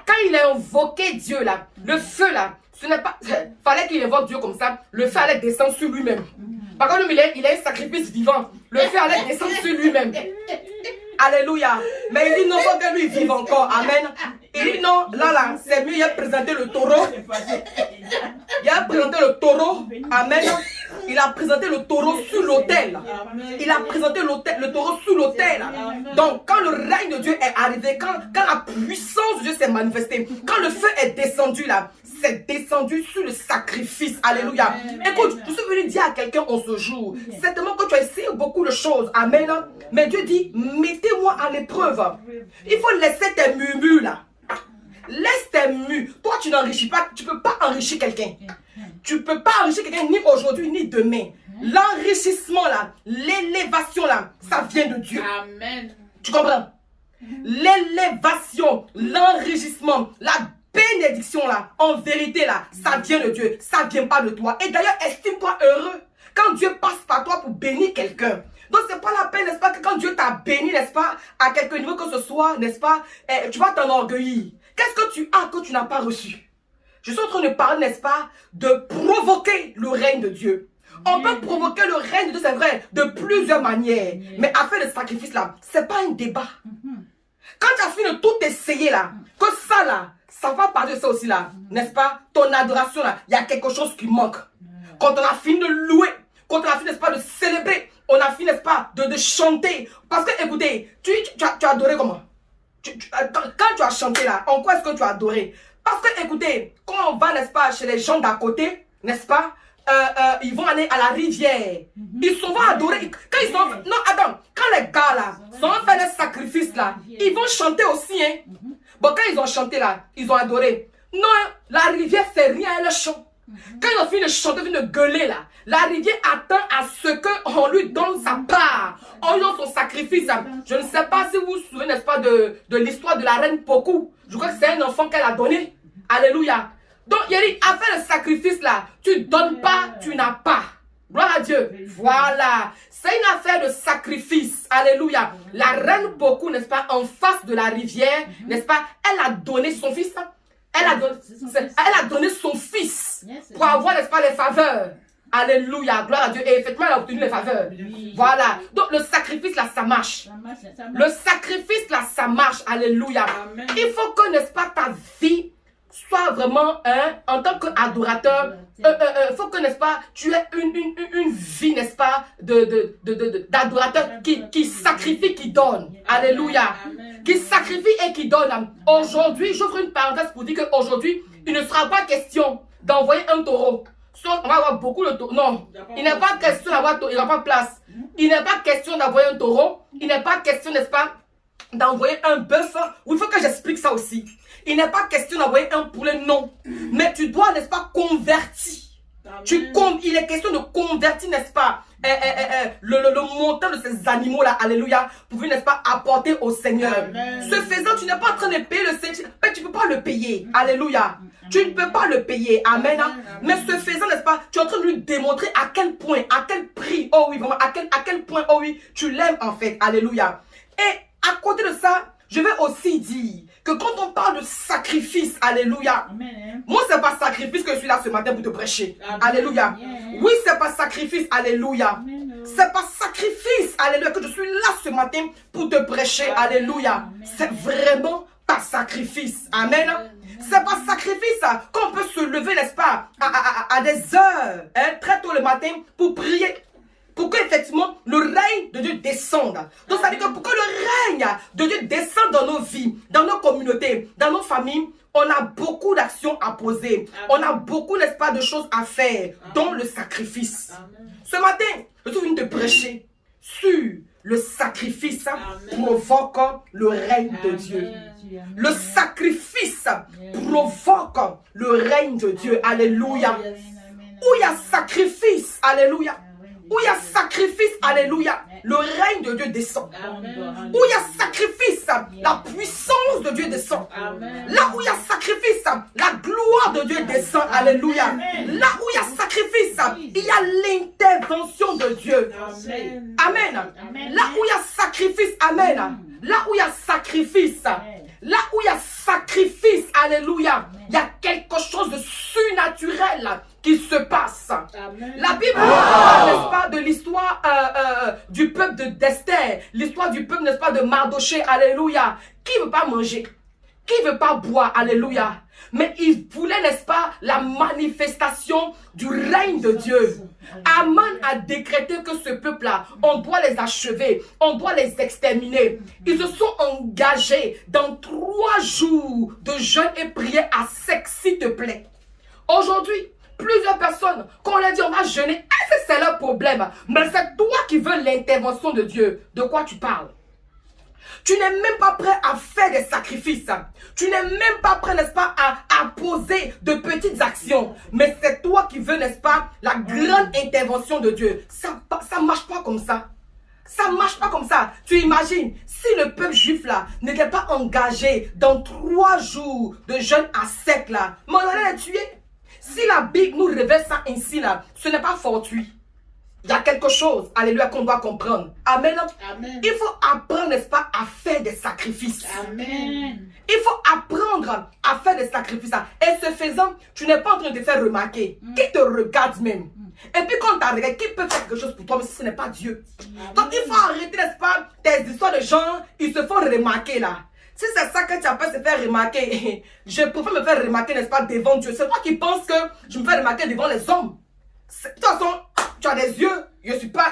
quand il a invoqué Dieu là, le feu là, ce n'est pas, fallait qu'il invoque Dieu comme ça, le feu allait descendre sur lui-même. Par contre, il a un sacrifice vivant, le feu allait descendre sur lui-même. Alléluia. Mais il dit non, faut que lui vive encore. Amen. Il dit non, là, c'est mieux, il a présenté le taureau. Il a présenté le taureau. Amen. Il a présenté le taureau sur l'autel. Il a présenté le taureau sur l'autel. Donc, quand le règne de Dieu est arrivé, quand la puissance de Dieu s'est manifestée, quand le feu est descendu là, c'est descendu sur le sacrifice. Alléluia. Écoute, je suis venu dire à quelqu'un en ce jour, certainement que tu as essayé beaucoup de choses. Amen. Mais Dieu dit, mettez-moi à l'épreuve. Il faut laisser tes murmures là. Laisse tes murmures. Toi, tu n'enrichis pas. Tu ne peux pas enrichir quelqu'un. Tu ne peux pas enrichir quelqu'un ni aujourd'hui ni demain. L'enrichissement là, l'élévation là, ça vient de Dieu. Amen. Tu comprends? L'élévation, l'enrichissement, la bénédiction là, en vérité là, ça vient de Dieu. Ça ne vient pas de toi. Et d'ailleurs, estime-toi heureux quand Dieu passe par toi pour bénir quelqu'un. Donc, c'est pas la peine, n'est-ce pas, que quand Dieu t'a béni, n'est-ce pas, à quelque niveau que ce soit, n'est-ce pas, tu vas t'enorgueillir. Qu'est-ce que tu as que tu n'as pas reçu? Je suis en train de parler, n'est-ce pas, de provoquer le règne de Dieu. On peut provoquer le règne de Dieu, c'est vrai, de plusieurs manières. Mais à faire le sacrifice là, c'est pas un débat. Quand tu as fini de tout essayer là, que ça là, ça va parler de ça aussi là, n'est-ce pas, ton adoration là, il y a quelque chose qui manque. Quand on a fini de louer, quand on a fini, n'est-ce pas, de célébrer, on a fini, n'est-ce pas, de chanter. Parce que, écoutez, tu as adoré comment? Quand tu as chanté là, en quoi est-ce que tu as adoré? Parce que, écoutez, quand on va, n'est-ce pas, chez les gens d'à côté, n'est-ce pas, ils vont aller à la rivière. Ils sont vont adorer. Quand ils sont... Non, attends. Quand les gars là sont en faire les sacrifices là, ils vont chanter aussi. Hein. Bon, quand ils ont chanté là, ils ont adoré. Non, la rivière fait rien à le chant. Quand ils ont fini de chanter, fini de gueuler là, la rivière attend à ce qu'on lui donne sa part. On lui donne son sacrifice. Je ne sais pas si vous vous souvenez, n'est-ce pas, de l'histoire de la reine Poku. Je crois que c'est un enfant qu'elle a donné. Alléluia. Donc, il a dit, à faire le sacrifice là, tu donnes pas, tu n'as pas. Gloire à Dieu. Voilà. C'est une affaire de sacrifice. Alléluia. La reine Poku, n'est-ce pas, en face de la rivière, n'est-ce pas, elle a donné son fils. Elle a donné son fils pour avoir, n'est-ce pas, les faveurs. Alléluia, gloire à Dieu. Et effectivement, elle a obtenu les faveurs. Voilà. Donc, le sacrifice, là, ça marche. Le sacrifice, là, ça marche. Alléluia. Il faut que, n'est-ce pas, ta vie soit vraiment, en tant qu'adorateur, il faut que, n'est-ce pas, tu aies une vie, n'est-ce pas, d'adorateur qui sacrifie, qui donne. Alléluia. Qui sacrifie et qui donne. Aujourd'hui, j'ouvre une parenthèse pour dire qu'aujourd'hui, il ne sera pas question d'envoyer un taureau. On va avoir beaucoup de taureaux. Non, il n'est pas question d'avoir taureau, il n'y a pas de place. Il n'est pas question d'envoyer un taureau. Il n'est pas question, n'est-ce pas, d'envoyer un bœuf. Il faut que j'explique ça aussi. Il n'est pas question d'envoyer un poulet, non. Mais tu dois, n'est-ce pas, convertir. Il est question de convertir, n'est-ce pas, le montant de ces animaux-là, alléluia, pour, n'est-ce pas, apporter au Seigneur. Amen. Ce faisant, tu n'es pas en train de payer le Seigneur, mais tu ne peux pas le payer, alléluia. Tu ne peux pas le payer, amen. Mais ce faisant, n'est-ce pas, tu es en train de lui démontrer à quel point, à quel prix, oh oui, vraiment, à quel point, oh oui, tu l'aimes en fait, alléluia. Et à côté de ça, je vais aussi dire que quand on parle de sacrifice, alléluia, amen. Moi c'est pas sacrifice que je suis là ce matin pour te prêcher, amen. Alléluia. Amen. Oui, c'est pas sacrifice, alléluia. C'est pas sacrifice, alléluia, que je suis là ce matin pour te prêcher, amen. Alléluia. C'est vraiment pas sacrifice, amen. C'est pas sacrifice qu'on peut se lever, n'est-ce pas, à des heures, très tôt le matin pour prier. Pour qu'effectivement le règne de Dieu descende. Donc ça veut dire que pour que le règne de Dieu descende dans nos vies, dans nos communautés, dans nos familles, on a beaucoup d'actions à poser. Amen. On a beaucoup, n'est-ce pas, de choses à faire, amen. Dont le sacrifice. Amen. Ce matin, je suis venu te prêcher sur le sacrifice, amen. Provoque le règne, amen. De Dieu. Amen. Le sacrifice, amen. Provoque le règne de Dieu. Amen. Alléluia. Amen. Où il y a sacrifice, alléluia. Où il y a sacrifice, alléluia, le règne de Dieu descend. Amen. Où il y a sacrifice, la puissance de Dieu descend. Amen. Là où il y a sacrifice, la gloire de Dieu descend. Alléluia. Amen. Là où il y a sacrifice, il y a l'intervention de Dieu. Amen. Amen. Amen. Là où il y a sacrifice, amen. Là où il y a sacrifice, là où il y a sacrifice, alléluia, il y a quelque chose de surnaturel qui se passe. Amen. La Bible parle, n'est-ce pas, de l'histoire du peuple d'Esther, l'histoire du peuple, n'est-ce pas, de Mardoché, alléluia. Qui ne veut pas manger? Qui ne veut pas boire, alléluia? Mais il voulait, n'est-ce pas, la manifestation du règne de Dieu. Aman a décrété que ce peuple-là, on doit les achever, on doit les exterminer. Ils se sont engagés dans 3 jours de jeûne et prière à sec, s'il te plaît. Aujourd'hui, plusieurs personnes, quand on leur dit on va jeûner, c'est leur problème. Mais c'est toi qui veux l'intervention de Dieu. De quoi tu parles? Tu n'es même pas prêt à faire des sacrifices. Tu n'es même pas prêt, n'est-ce pas, à poser de petites actions. Mais c'est toi qui veux, n'est-ce pas, la grande intervention de Dieu. Ça ne marche pas comme ça. Ça ne marche pas comme ça. Tu imagines, si le peuple juif là n'était pas engagé dans 3 jours de jeûne à sec là, mais on allait les tuer. Si la Bible nous révèle ça ainsi là, ce n'est pas fortuit. Il y a quelque chose, alléluia, qu'on doit comprendre. Amen. Amen. Il faut apprendre, n'est-ce pas, à faire des sacrifices. Amen. Il faut apprendre à faire des sacrifices. Et ce faisant, tu n'es pas en train de te faire remarquer. Qui te regarde même? Et puis quand tu as regardé, qui peut faire quelque chose pour toi, mais si ce n'est pas Dieu? Amen. Donc il faut arrêter, n'est-ce pas, tes histoires de gens, ils se font remarquer là. Si c'est ça que tu as peur de se faire remarquer, je préfère me faire remarquer, n'est-ce pas, devant Dieu. C'est toi qui penses que je me fais remarquer devant les hommes. De toute façon, tu as des yeux, je suis pas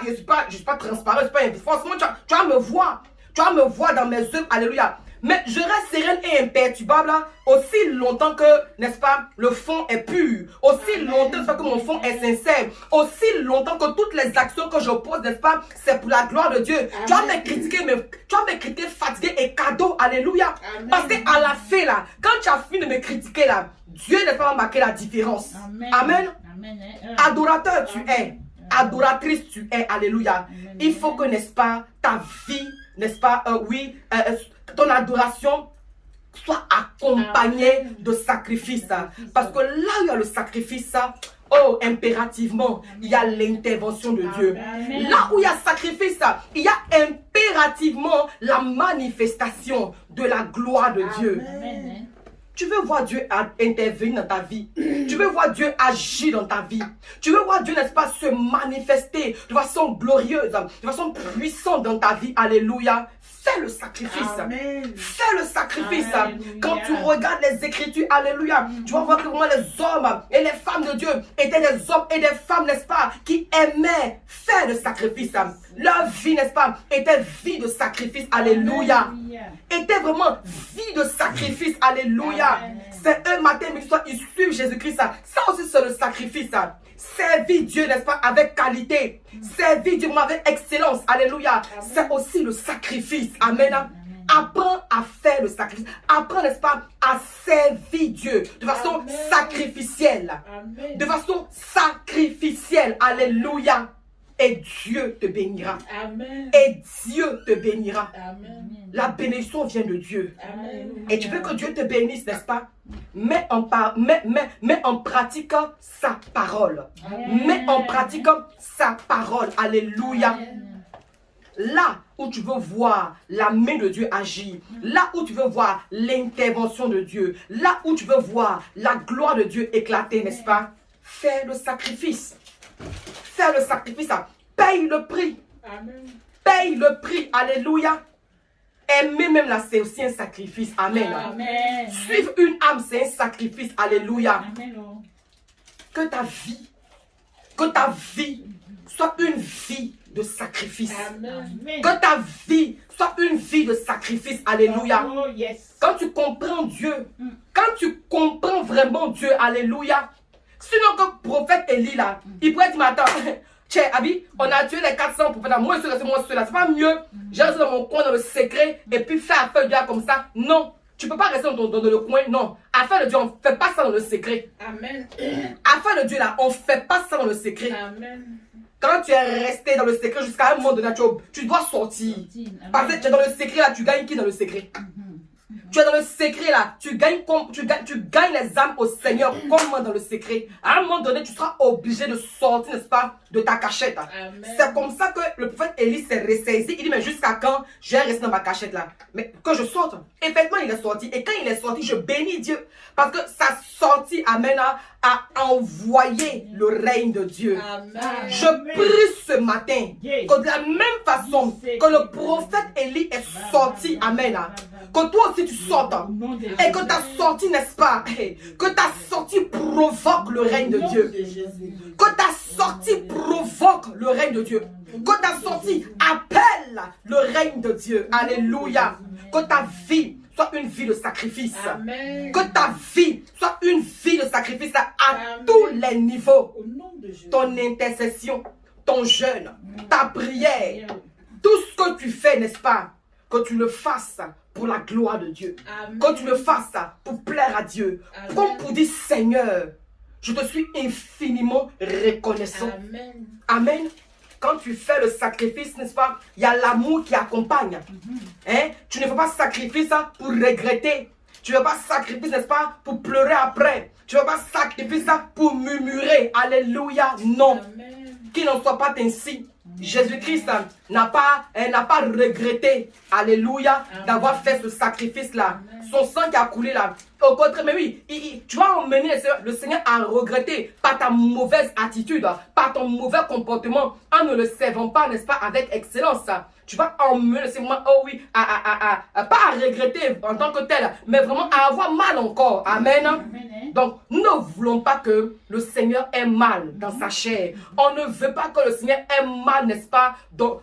transparent, je suis pas invisible. Franchement, tu vas me voir. Tu vas me voir dans mes œuvres, alléluia. Mais je reste sereine et imperturbable aussi longtemps que, n'est-ce pas, le fond est pur. Aussi longtemps que mon fond est sincère. Aussi longtemps que toutes les actions que je pose, n'est-ce pas, c'est pour la gloire de Dieu. Tu vas me critiquer, mais tu vas me critiquer fatigué et cadeau. Alléluia. Amen. Parce qu'à la fin, là, quand tu as fini de me critiquer, là, Dieu n'est pas marqué la différence. Amen. Amen. Amen. Adorateur, tu es. Adoratrice, tu es. Alléluia. Il faut que, n'est-ce pas, ta vie, n'est-ce pas, ton adoration soit accompagnée de sacrifices. Parce que là où il y a le sacrifice, impérativement, il y a l'intervention de Dieu. Amen. Là où il y a sacrifice, il y a impérativement la manifestation de la gloire de Dieu. Amen. Tu veux voir Dieu intervenir dans ta vie. Tu veux voir Dieu agir dans ta vie. Tu veux voir Dieu, n'est-ce pas, se manifester de façon glorieuse, de façon puissante dans ta vie. Alléluia. Fais le sacrifice. Amen. Fais le sacrifice. Alléluia. Quand tu regardes les Écritures, alléluia, tu vas voir que vraiment les hommes et les femmes de Dieu étaient des hommes et des femmes, n'est-ce pas, qui aimaient faire le sacrifice. Leur vie, n'est-ce pas, était vie de sacrifice. Alléluia. Était vraiment vie de sacrifice. Alléluia. Amen. C'est un matin, midi, soir, ils suivent Jésus-Christ. Ça aussi, c'est le sacrifice. Servir Dieu, n'est-ce pas, avec qualité. Servir Dieu avec excellence. Alléluia. C'est aussi le sacrifice. Amen. Apprends à faire le sacrifice. Apprends, n'est-ce pas, à servir Dieu de façon Amen. sacrificielle. Amen. De façon sacrificielle. Alléluia. Et Dieu te bénira. Amen. Et Dieu te bénira. Amen. La bénédiction vient de Dieu. Amen. Et tu veux que Dieu te bénisse, n'est-ce pas? Mets en pratique sa parole. Mets en pratique sa parole. Alléluia. Là où tu veux voir la main de Dieu agir, là où tu veux voir l'intervention de Dieu, là où tu veux voir la gloire de Dieu éclater, n'est-ce pas? Fais le sacrifice. Fais le sacrifice. Paye le prix. Amen. Paye le prix. Alléluia. Aimer même là, c'est aussi un sacrifice. Amen. Amen. Suivre une âme, c'est un sacrifice. Alléluia. Amen. Que ta vie soit une vie de sacrifice. Amen. Que ta vie soit une vie de sacrifice. Alléluia. Oh, yes. Quand tu comprends Dieu, quand tu comprends vraiment Dieu, alléluia. Sinon que prophète Élie là, il pourrait dire, mais attends, tiens, Abi, on a tué les 400 prophètes, moi ceux-là, c'est pas mieux. J'ai resté dans mon coin, dans le secret, et puis faire affaire de Dieu comme ça. Non, tu peux pas rester dans le coin, non. Affaire de Dieu, on ne fait pas ça dans le secret. Amen. Affaire de Dieu là, on ne fait pas ça dans le secret. Amen. Quand tu es resté dans le secret jusqu'à un moment donné, tu dois sortir. Parce que tu es dans le secret là, tu gagnes qui dans le secret? Tu es dans le secret là, tu gagnes les âmes au Seigneur comme dans le secret. À un moment donné, tu seras obligé de sortir, n'est-ce pas, de ta cachette. C'est comme ça que le prophète Élie s'est ressaisi. Il dit, mais jusqu'à quand je vais rester dans ma cachette là? Mais que je sorte. Effectivement, il est sorti. Et quand il est sorti, je bénis Dieu. Parce que sa sortie amène à envoyer le règne de Dieu. Amen. Je prie ce matin que de la même façon que le prophète Élie est sorti, amen, que toi aussi tu sortes et que ta sortie, n'est-ce pas, que ta sortie provoque le règne de Dieu, que ta sortie provoque le règne de Dieu, que ta sortie appelle le règne de Dieu. Alléluia. Que ta vie soit une vie de sacrifice. Amen. Que ta vie soit une vie de sacrifice à tous les niveaux. Au nom de Jésus. Ton intercession, ton jeûne, ta prière, tout ce que tu fais, n'est-ce pas, que tu le fasses pour la gloire de Dieu. Amen. Que tu le fasses pour plaire à Dieu. Amen. Comme pour dire, Seigneur, je te suis infiniment reconnaissant. Amen. Amen. Quand tu fais le sacrifice, n'est-ce pas, il y a l'amour qui accompagne. Hein? Tu ne fais pas sacrifice pour regretter. Tu ne fais pas sacrifice, n'est-ce pas, pour pleurer après. Tu ne fais pas sacrifice pour murmurer. Alléluia. Non. Amen. Qu'il n'en soit pas ainsi. Jésus-Christ n'a pas regretté, alléluia, d'avoir fait ce sacrifice-là. Son sang qui a coulé là. Au contraire, mais oui, tu vas emmener le Seigneur à regretter par ta mauvaise attitude, par ton mauvais comportement, en ne le servant pas, n'est-ce pas, avec excellence. Tu vas emmener le Seigneur, oh oui, pas à regretter en tant que tel, mais vraiment à avoir mal encore. Amen. Donc, nous ne voulons pas que le Seigneur ait mal dans sa chair. On ne veut pas que le Seigneur ait mal, n'est-ce pas, dans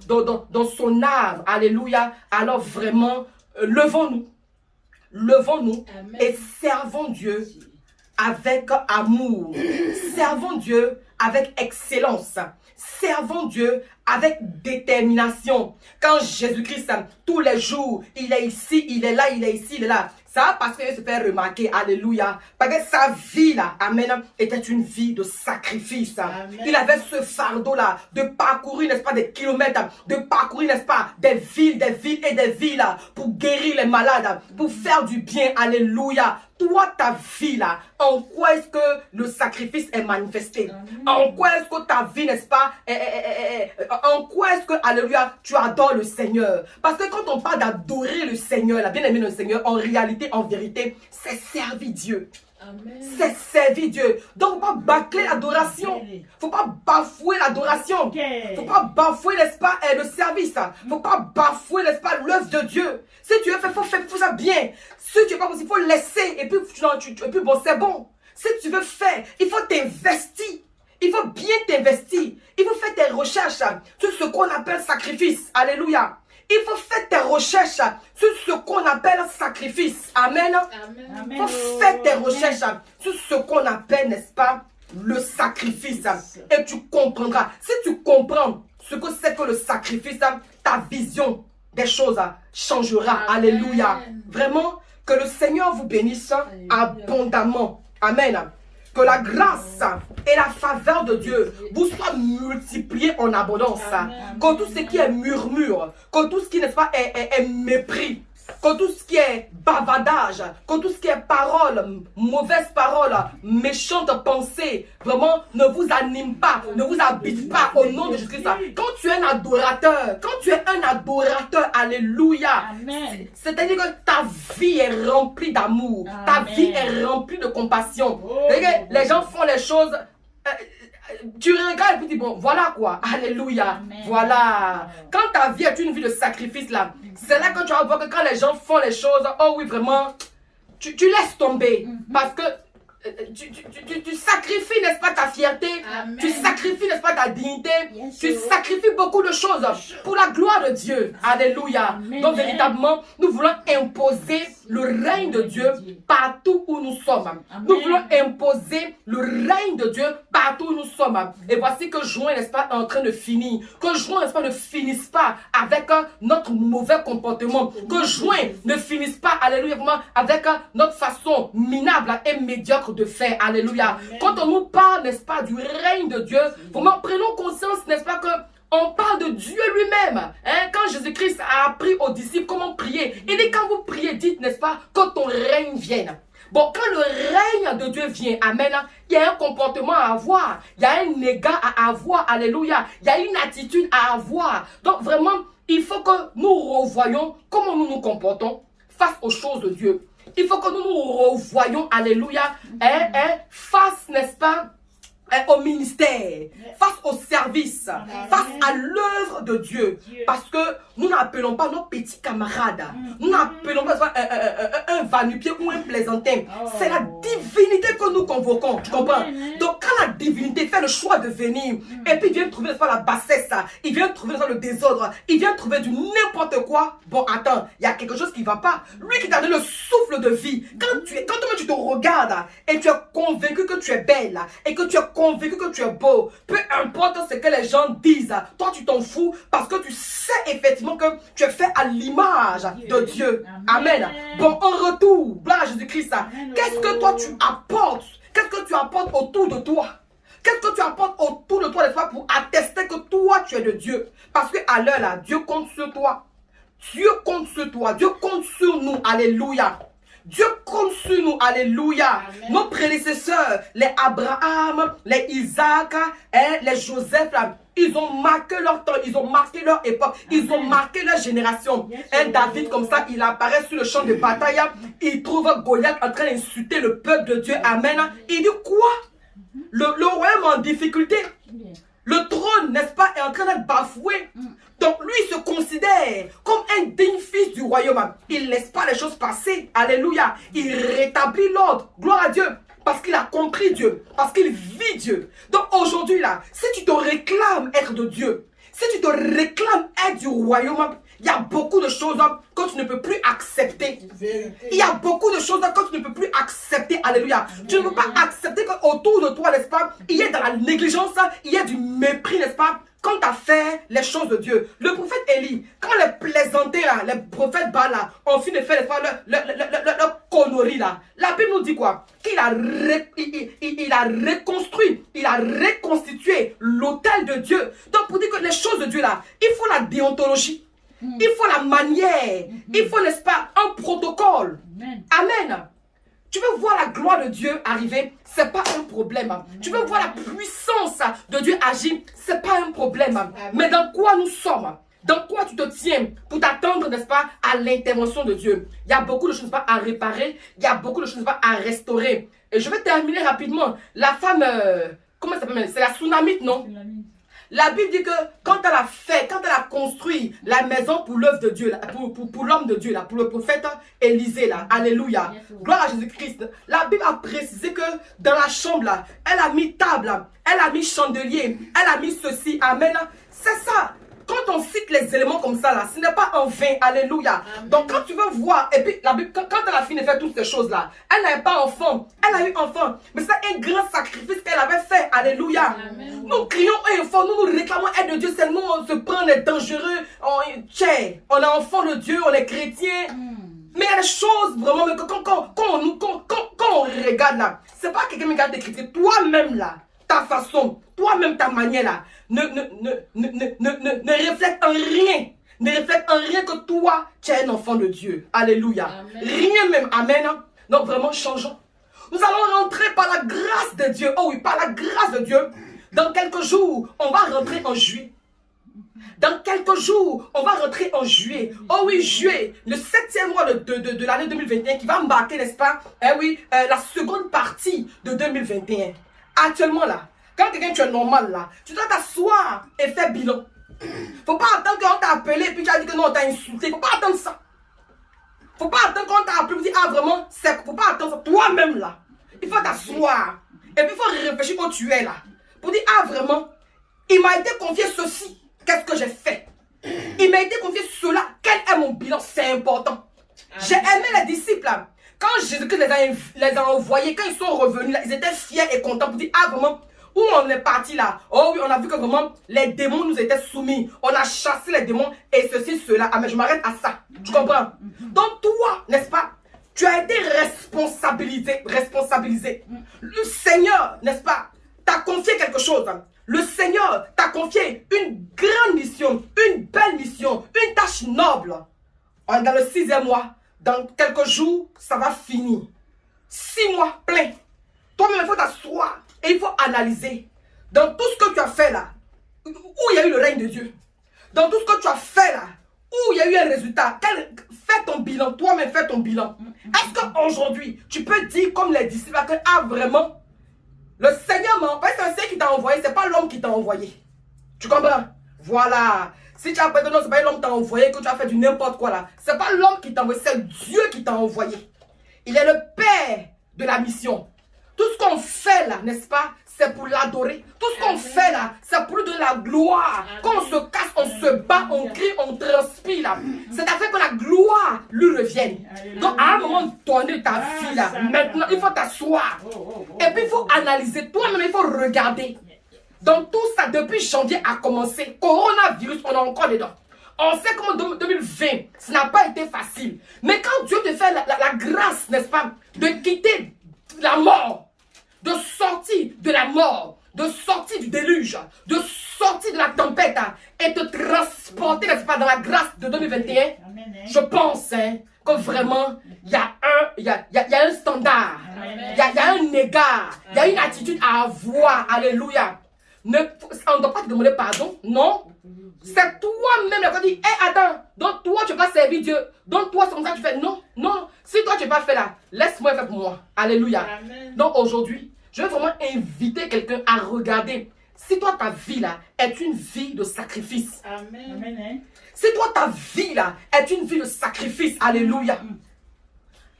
son âme. Alléluia. Alors vraiment, levons-nous. levons-nous Amen. et servons Dieu avec amour. Servons Dieu avec excellence. Servons Dieu avec détermination. Quand Jésus-Christ, tous les jours, il est ici, il est là, il est ici, il est là. Ça, parce qu'il se fait remarquer, alléluia. Parce que sa vie, là, amen, était une vie de sacrifice. Amen. Il avait ce fardeau-là de parcourir, n'est-ce pas, des kilomètres, de parcourir, n'est-ce pas, des villes et des villes, pour guérir les malades, pour faire du bien, alléluia. Toi, ta vie, là, en quoi est-ce que le sacrifice est manifesté? Amen. En quoi est-ce que ta vie, n'est-ce pas, en quoi est-ce que, alléluia, tu adores le Seigneur? Parce que quand on parle d'adorer le Seigneur, la bien-aimée le Seigneur, en réalité, en vérité, c'est servir Dieu. Amen. C'est servir Dieu. Donc, faut pas bâcler l'adoration. Faut pas bafouer l'adoration. Faut pas bafouer, n'est-ce pas, le service. Faut pas bafouer, n'est-ce pas, l'œuvre de Dieu. Si tu veux faire, faut ça bien. Si tu veux pas possible, il faut laisser. Et puis, bon, c'est bon. Si tu veux faire, il faut t'investir. Il faut bien t'investir. Il faut faire tes recherches sur ce qu'on appelle sacrifice. Alléluia. Il faut faire tes recherches sur ce qu'on appelle sacrifice. Amen. Amen. Il faut faire tes recherches sur ce qu'on appelle, n'est-ce pas, le sacrifice. Et tu comprendras. Si tu comprends ce que c'est que le sacrifice, ta vision des choses changera. Amen. Alléluia. Vraiment, que le Seigneur vous bénisse abondamment. Amen. Que la grâce et la faveur de Dieu vous soient multipliées en abondance. Amen. Que tout ce qui est murmure, que tout ce qui, n'est-ce pas, est mépris, que tout ce qui est bavardage, que tout ce qui est parole, mauvaise parole, méchante pensée, vraiment ne vous anime pas, ne vous habite pas au nom de Jésus-Christ. Quand tu es un adorateur, alléluia, Amen. c'est-à-dire que ta vie est remplie d'amour, ta Amen. vie est remplie de compassion. Oh. Les gens font les choses, tu regardes et puis tu dis, bon, voilà quoi, alléluia, Amen. voilà. Quand ta vie est une vie de sacrifice là, c'est là que tu vas voir que quand les gens font les choses, oh oui, vraiment, tu laisses tomber. Parce que tu sacrifies, n'est-ce pas, ta fierté, Amen. tu sacrifies, n'est-ce pas, ta dignité, Yes, tu Lord. sacrifies beaucoup de choses pour la gloire de Dieu. Alléluia. Amen. Donc véritablement, nous voulons imposer le règne de Dieu partout où nous sommes. Amen. Nous voulons imposer le règne de Dieu partout où nous sommes. Et voici que juin, n'est-ce pas, est en train de finir. Que juin, n'est-ce pas, ne finisse pas avec notre mauvais comportement. Que juin ne finisse pas, alléluia, vraiment, avec notre façon minable et médiocre de faire. Alléluia. Amen. Quand on nous parle, n'est-ce pas, du règne de Dieu, vraiment prenons conscience, n'est-ce pas, que on parle de Dieu lui-même. Hein? Quand Jésus-Christ a appris aux disciples comment prier, il dit quand vous priez, dites, n'est-ce pas, que ton règne vienne. Bon, quand le règne de Dieu vient, amen, il y a un comportement à avoir, il y a un égard à avoir, alléluia, il y a une attitude à avoir. Donc vraiment, il faut que nous revoyons comment nous nous comportons face aux choses de Dieu. Il faut que nous nous revoyons, alléluia, face, n'est-ce pas, au ministère, face au service, face à l'œuvre de Dieu. Parce que nous n'appelons pas nos petits camarades, nous n'appelons pas un va-nu-pied ou un plaisantin. C'est la divinité que nous convoquons, tu comprends? Donc quand la divinité fait le choix de venir, et puis il vient trouver la bassesse, il vient trouver le désordre, il vient trouver du n'importe quoi, bon attends, il y a quelque chose qui ne va pas. Lui qui t'a donné le souffle de vie, quand toi tu te regardes et tu es convaincu que tu es belle, et que tu es convaincu que tu es beau, peu importe ce que les gens disent, toi tu t'en fous parce que tu sais effectivement que tu es fait à l'image de Dieu. Amen. Bon, en retour, gloire à Jésus-Christ, qu'est-ce que toi tu apportes? Qu'est-ce que tu apportes autour de toi? Qu'est-ce que tu apportes autour de toi, n'est-ce pas, pour attester que toi tu es de Dieu? Parce que à l'heure là, Dieu compte sur toi. Dieu compte sur toi. Dieu compte sur nous. Alléluia. Dieu compte sur nous, alléluia. Amen. Nos prédécesseurs, les Abraham, les Isaac, les Joseph, là, ils ont marqué leur temps, ils ont marqué leur époque, ils ont marqué leur génération. Un David comme ça, il apparaît sur le champ de bataille, il trouve Goliath en train d'insulter le peuple de Dieu, amen. Il dit quoi? Le royaume en difficulté. Le trône, n'est-ce pas, est en train d'être bafoué. Donc lui, il se considère comme un digne fils du royaume. Il ne laisse pas les choses passer. Alléluia. Il rétablit l'ordre. Gloire à Dieu. Parce qu'il a compris Dieu. Parce qu'il vit Dieu. Donc aujourd'hui, là, si tu te réclames être de Dieu, si tu te réclames être du royaume, Il y a beaucoup de choses que tu ne peux plus accepter. Il y a beaucoup de choses que tu ne peux plus accepter. Alléluia. Tu ne peux pas accepter qu'autour de toi, n'est-ce pas, il y ait dans la négligence, il y ait du mépris, n'est-ce pas, quand tu as fait les choses de Dieu. Le prophète Élie, quand les plaisantés, là, les prophètes Baal là, ont fini de faire, n'est-ce pas, leur connerie là, la Bible nous dit quoi? Qu'il a, il a reconstruit, il a reconstitué l'autel de Dieu. Donc pour dire que les choses de Dieu là, il faut la déontologie, il faut la manière, il faut, n'est-ce pas, un protocole. Amen. Tu veux voir la gloire de Dieu arriver, ce n'est pas un problème. Tu veux voir la puissance de Dieu agir, ce n'est pas un problème. Mais dans quoi nous sommes? Dans quoi tu te tiens pour t'attendre, n'est-ce pas, à l'intervention de Dieu? Il y a beaucoup de choses pas à réparer, il y a beaucoup de choses pas à restaurer. Et je vais terminer rapidement. La femme, comment ça s'appelle? C'est la Tsunamite, non? La Bible dit que quand elle a fait, quand elle a construit la maison pour l'œuvre de Dieu, pour l'homme de Dieu, là, pour le prophète Élisée, là, alléluia, gloire à Jésus-Christ, la Bible a précisé que dans la chambre, là, elle a mis table, elle a mis chandelier, elle a mis ceci, amen, c'est ça. Quand on cite les éléments comme ça, là, ce n'est pas en vain, alléluia. Amen. Donc quand tu veux voir, et puis la Bible, quand elle a fini de faire toutes ces choses-là, elle n'avait pas enfant, elle a eu enfant, mais c'est un grand sacrifice qu'elle avait fait, alléluia. Amen. Nous crions un enfant, nous nous réclamons aide de Dieu, c'est nous, on se prend les dangereux, on est enfant de Dieu, on est chrétien. Mais il y a des choses vraiment, quand on regarde là, c'est pas quelqu'un qui regarde des critiques, toi-même là, ta façon, toi-même ta manière là, ne reflète en rien. Ne reflète en rien que toi, tu es un enfant de Dieu. Alléluia. Amen. Rien même. Amen. Donc vraiment, changeons. Nous allons rentrer par la grâce de Dieu. Oh oui, par la grâce de Dieu. Dans quelques jours, on va rentrer en juillet. Dans quelques jours, on va rentrer en juillet. Oh oui, juillet, le 7e mois de l'année 2021 qui va marquer, n'est-ce pas? Eh oui, la seconde partie de 2021. Actuellement là, quand quelqu'un tu es normal là, tu dois t'asseoir et faire bilan. Faut pas attendre qu'on t'a appelé et puis tu as dit que non, on t'a insulté. Faut pas attendre ça. Faut pas attendre qu'on t'a appelé et dire ah vraiment, faut pas attendre ça. Toi-même là, il faut t'asseoir. Et puis il faut réfléchir où tu es là. Pour dire ah vraiment, il m'a été confié ceci. Qu'est-ce que j'ai fait? Il m'a été confié cela. Quel est mon bilan? C'est important. J'ai aimé les disciples là. Quand Jésus-Christ les a envoyés, quand ils sont revenus là, ils étaient fiers et contents pour dire ah vraiment, où on est parti là? Oh oui, on a vu que vraiment les démons nous étaient soumis. On a chassé les démons et ceci, cela. Ah mais je m'arrête à ça. Tu comprends? Donc toi, n'est-ce pas? Tu as été responsabilisé. Le Seigneur, n'est-ce pas, t'a confié quelque chose. Le Seigneur t'a confié une grande mission, une belle mission, une tâche noble. On est dans le 6e mois. Dans quelques jours, ça va finir. 6 mois plein. Toi-même, il faut t'asseoir et il faut analyser. Dans tout ce que tu as fait là, où il y a eu le règne de Dieu. Dans tout ce que tu as fait là, où il y a eu un résultat. Fais ton bilan. Toi-même, fais ton bilan. Est-ce qu'aujourd'hui, tu peux dire comme les disciples que ah vraiment, le Seigneur m'a envoyé, c'est le Seigneur qui t'a envoyé, c'est pas l'homme qui t'a envoyé. Tu comprends? Voilà. Si tu as pas de non, c'est pas l'homme qui t'a envoyé, que tu as fait du n'importe quoi là. C'est pas l'homme qui t'a envoyé, c'est Dieu qui t'a envoyé. Il est le Père de la mission. Tout ce qu'on fait là, n'est-ce pas, c'est pour l'adorer. Tout ce qu'on fait là, c'est pour lui donner la gloire. Quand on se casse, on se bat, on crie, on transpire là. C'est à fait que la gloire lui revienne. Donc à un moment donné de ta vie là, maintenant, il faut t'asseoir. Et puis il faut analyser. Toi-même, il faut regarder. Donc tout ça, depuis janvier a commencé. Coronavirus, on est encore dedans. On sait qu'en 2020, ça n'a pas été facile. Mais quand Dieu te fait la grâce, n'est-ce pas, de quitter la mort, de sortir de la mort, de sortir du déluge, de sortir de la tempête et de transporter, n'est-ce pas, dans la grâce de 2021, je pense que vraiment, il y a un standard, il y a un égard, il y a une attitude à avoir. Alléluia. On ne doit pas te demander pardon, non. C'est toi-même qui dit, hé, attends, donc toi tu vas servir Dieu, donc toi c'est comme ça que tu fais, non, non, si toi tu n'as pas fait là, laisse-moi faire pour moi, alléluia. Amen. Donc aujourd'hui, je vais vraiment inviter quelqu'un à regarder, si toi ta vie là est une vie de sacrifice. Amen. Amen. Si toi ta vie là est une vie de sacrifice, alléluia.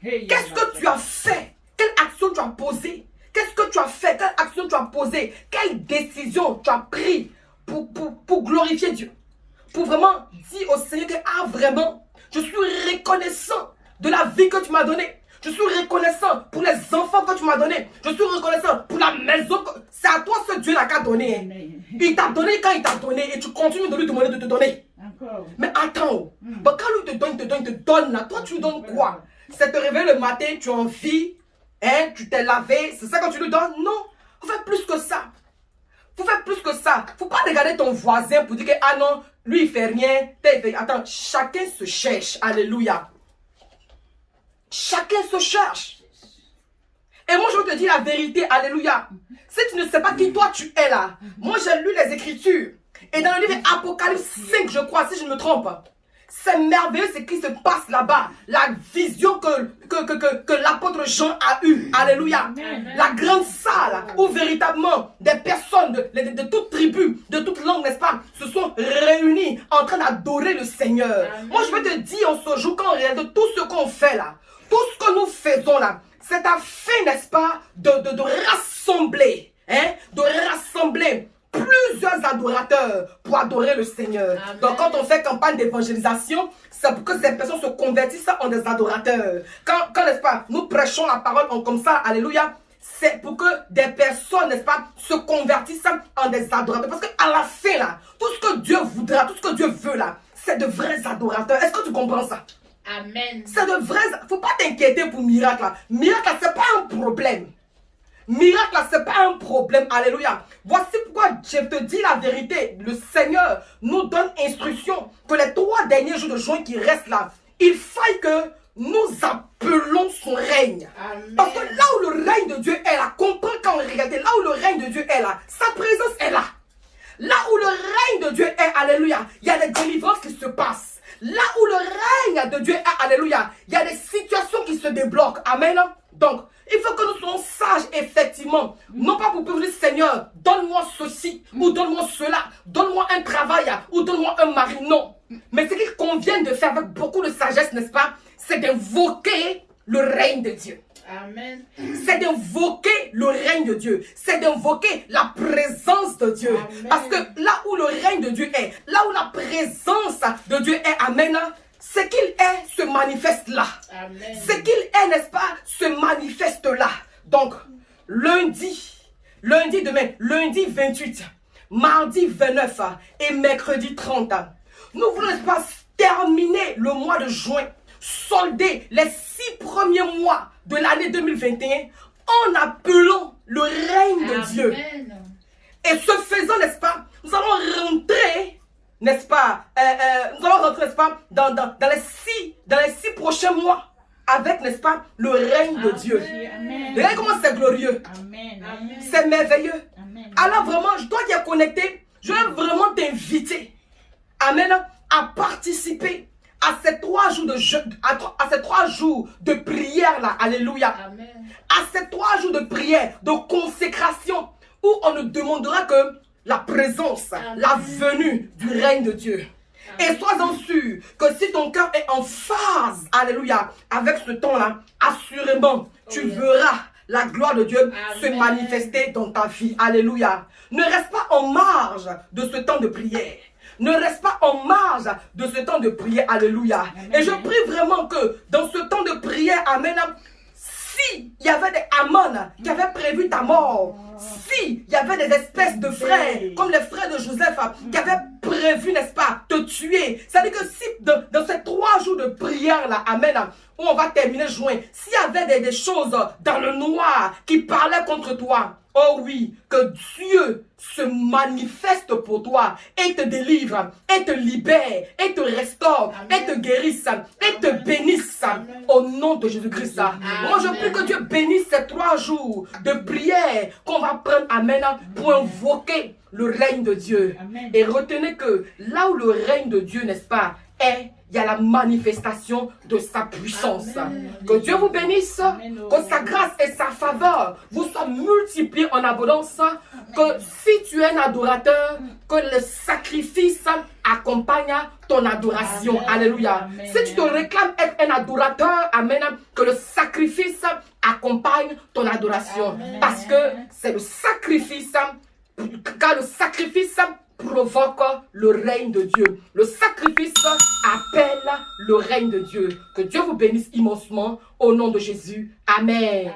Qu'est-ce que tu as fait? Quelle action tu as posée? Qu'est-ce que tu as fait? Quelle action tu as posée? Quelle décision tu as prise pour glorifier Dieu, pour vraiment dire au Seigneur que, ah vraiment, je suis reconnaissant de la vie que tu m'as donnée. Je suis reconnaissant pour les enfants que tu m'as donnés. Je suis reconnaissant pour la maison. C'est à toi ce Dieu-là qui a donné. Amen. Il t'a donné quand il t'a donné et tu continues de lui demander de te donner. Encore. Mais attends, quand lui te donne, il te donne là. Toi, tu lui donnes quoi? C'est te réveiller le matin, tu as envie, hein, tu t'es lavé, c'est ça que tu lui donnes? Non, faut faire plus que ça. Faut faire plus que ça. Faut pas regarder ton voisin pour dire que, ah non, lui il fait rien. Attends, chacun se cherche. Alléluia. Chacun se cherche. Et moi, je veux te dire la vérité. Alléluia. Si tu ne sais pas qui toi tu es là, moi j'ai lu les Écritures. Et dans le livre Apocalypse 5, je crois, si je ne me trompe, c'est merveilleux ce qui se passe là-bas. La vision que l'apôtre Jean a eue. Alléluia. Amen. La grande salle où véritablement des personnes de toutes tribus, de toutes langues, n'est-ce pas, se sont réunies en train d'adorer le Seigneur. Amen. Moi, je veux te dire en ce jour qu'en réalité, tout ce qu'on fait là, tout ce que nous faisons là, c'est afin, n'est-ce pas, de rassembler, hein, de rassembler plusieurs adorateurs pour adorer le Seigneur. Amen. Donc quand on fait campagne d'évangélisation, c'est pour que ces personnes se convertissent en des adorateurs. Quand n'est-ce pas, nous prêchons la parole comme ça, alléluia, c'est pour que des personnes, n'est-ce pas, se convertissent en des adorateurs. Parce qu'à la fin là, tout ce que Dieu voudra, tout ce que Dieu veut là, c'est de vrais adorateurs. Est-ce que tu comprends ça? Amen. C'est de vrais... Faut pas t'inquiéter pour miracle là. Miracle là, c'est pas un problème. Miracle là, c'est pas un problème. Alléluia. Voici pourquoi je te dis la vérité. Le Seigneur nous donne instruction que les 3 derniers jours de juin qui restent là, il faille que nous appelons son règne. Amen. Parce que là où le règne de Dieu est là, comprends qu'en réalité, là où le règne de Dieu est là, sa présence est là. Là où le règne de Dieu est, alléluia, il y a des délivrances qui se passent. Là où le règne de Dieu est, alléluia, il y a des situations qui se débloquent. Amen. Donc, il faut que nous soyons sages, effectivement. Non pas pour dire, Seigneur, donne-moi ceci, ou donne-moi cela, donne-moi un travail, ou donne-moi un mari. Non. Mais ce qu'il convient de faire avec beaucoup de sagesse, n'est-ce pas, c'est d'invoquer le règne de Dieu. Amen. C'est d'invoquer le règne de Dieu. C'est d'invoquer la présence de Dieu. Amen. Parce que là où le règne de Dieu est, là où la présence de Dieu est, amen, ce qu'il est se manifeste là. Amen. Ce qu'il est, n'est-ce pas, se manifeste là. Donc, lundi demain, lundi 28, mardi 29 et mercredi 30, nous voulons, n'est-ce pas, terminer le mois de juin, solder les 6 premiers mois de l'année 2021 en appelant le règne de Dieu. Amen. Et ce faisant, n'est-ce pas, nous allons rentrer, n'est-ce pas, nous allons rentrer, n'est-ce pas, dans les 6 prochains mois avec, n'est-ce pas, le règne de Dieu. Amen. Regardez comment c'est glorieux, Amen. Amen. c'est merveilleux. Amen. Alors vraiment, toi qui es connecté, je vais vraiment t'inviter, amen, à participer à ces 3 jours de jeûne, à ces 3 jours de prière là, alléluia. Amen. À ces 3 jours de prière, de consécration, où on ne demandera que la présence, Amen. la venue du règne de Dieu. Et sois-en sûr que si ton cœur est en phase, alléluia, avec ce temps-là, assurément, tu Oh, yes. verras la gloire de Dieu se Amen. manifester dans ta vie. Alléluia. Ne reste pas en marge de ce temps de prière. Ne reste pas en marge de ce temps de prière. Alléluia. Amen. Et je prie vraiment que dans ce temps de prière, amen, si il y avait des Amon qui avaient prévu ta mort, si il y avait des espèces de frères, comme les frères de Joseph, qui avaient prévu, n'est-ce pas, te tuer, c'est-à-dire que si dans ces 3 jours de prière là, amen, où on va terminer juin, s'il y avait des choses dans le noir qui parlaient contre toi, oh oui, que Dieu se manifeste pour toi et te délivre, et te libère, et te restaure, Amen. et te guérisse, et te Amen. bénisse Amen. au nom de Jésus-Christ. Moi, je prie que Dieu bénisse ces 3 jours de prière qu'on va prendre, amen, pour invoquer le règne de Dieu. Amen. Et retenez que là où le règne de Dieu, n'est-ce pas, est, il y a la manifestation de sa puissance. Amen. Que Dieu vous bénisse, Amen. que sa grâce et sa faveur vous soient multipliées en abondance, que si tu es un adorateur, que le sacrifice accompagne ton adoration. Amen. Alléluia. Amen. Si tu te réclames être un adorateur, amen, que le sacrifice accompagne ton adoration. Amen. Parce que c'est le sacrifice, car le sacrifice provoque le règne de Dieu. Le sacrifice appelle le règne de Dieu. Que Dieu vous bénisse immensement au nom de Jésus. Amen.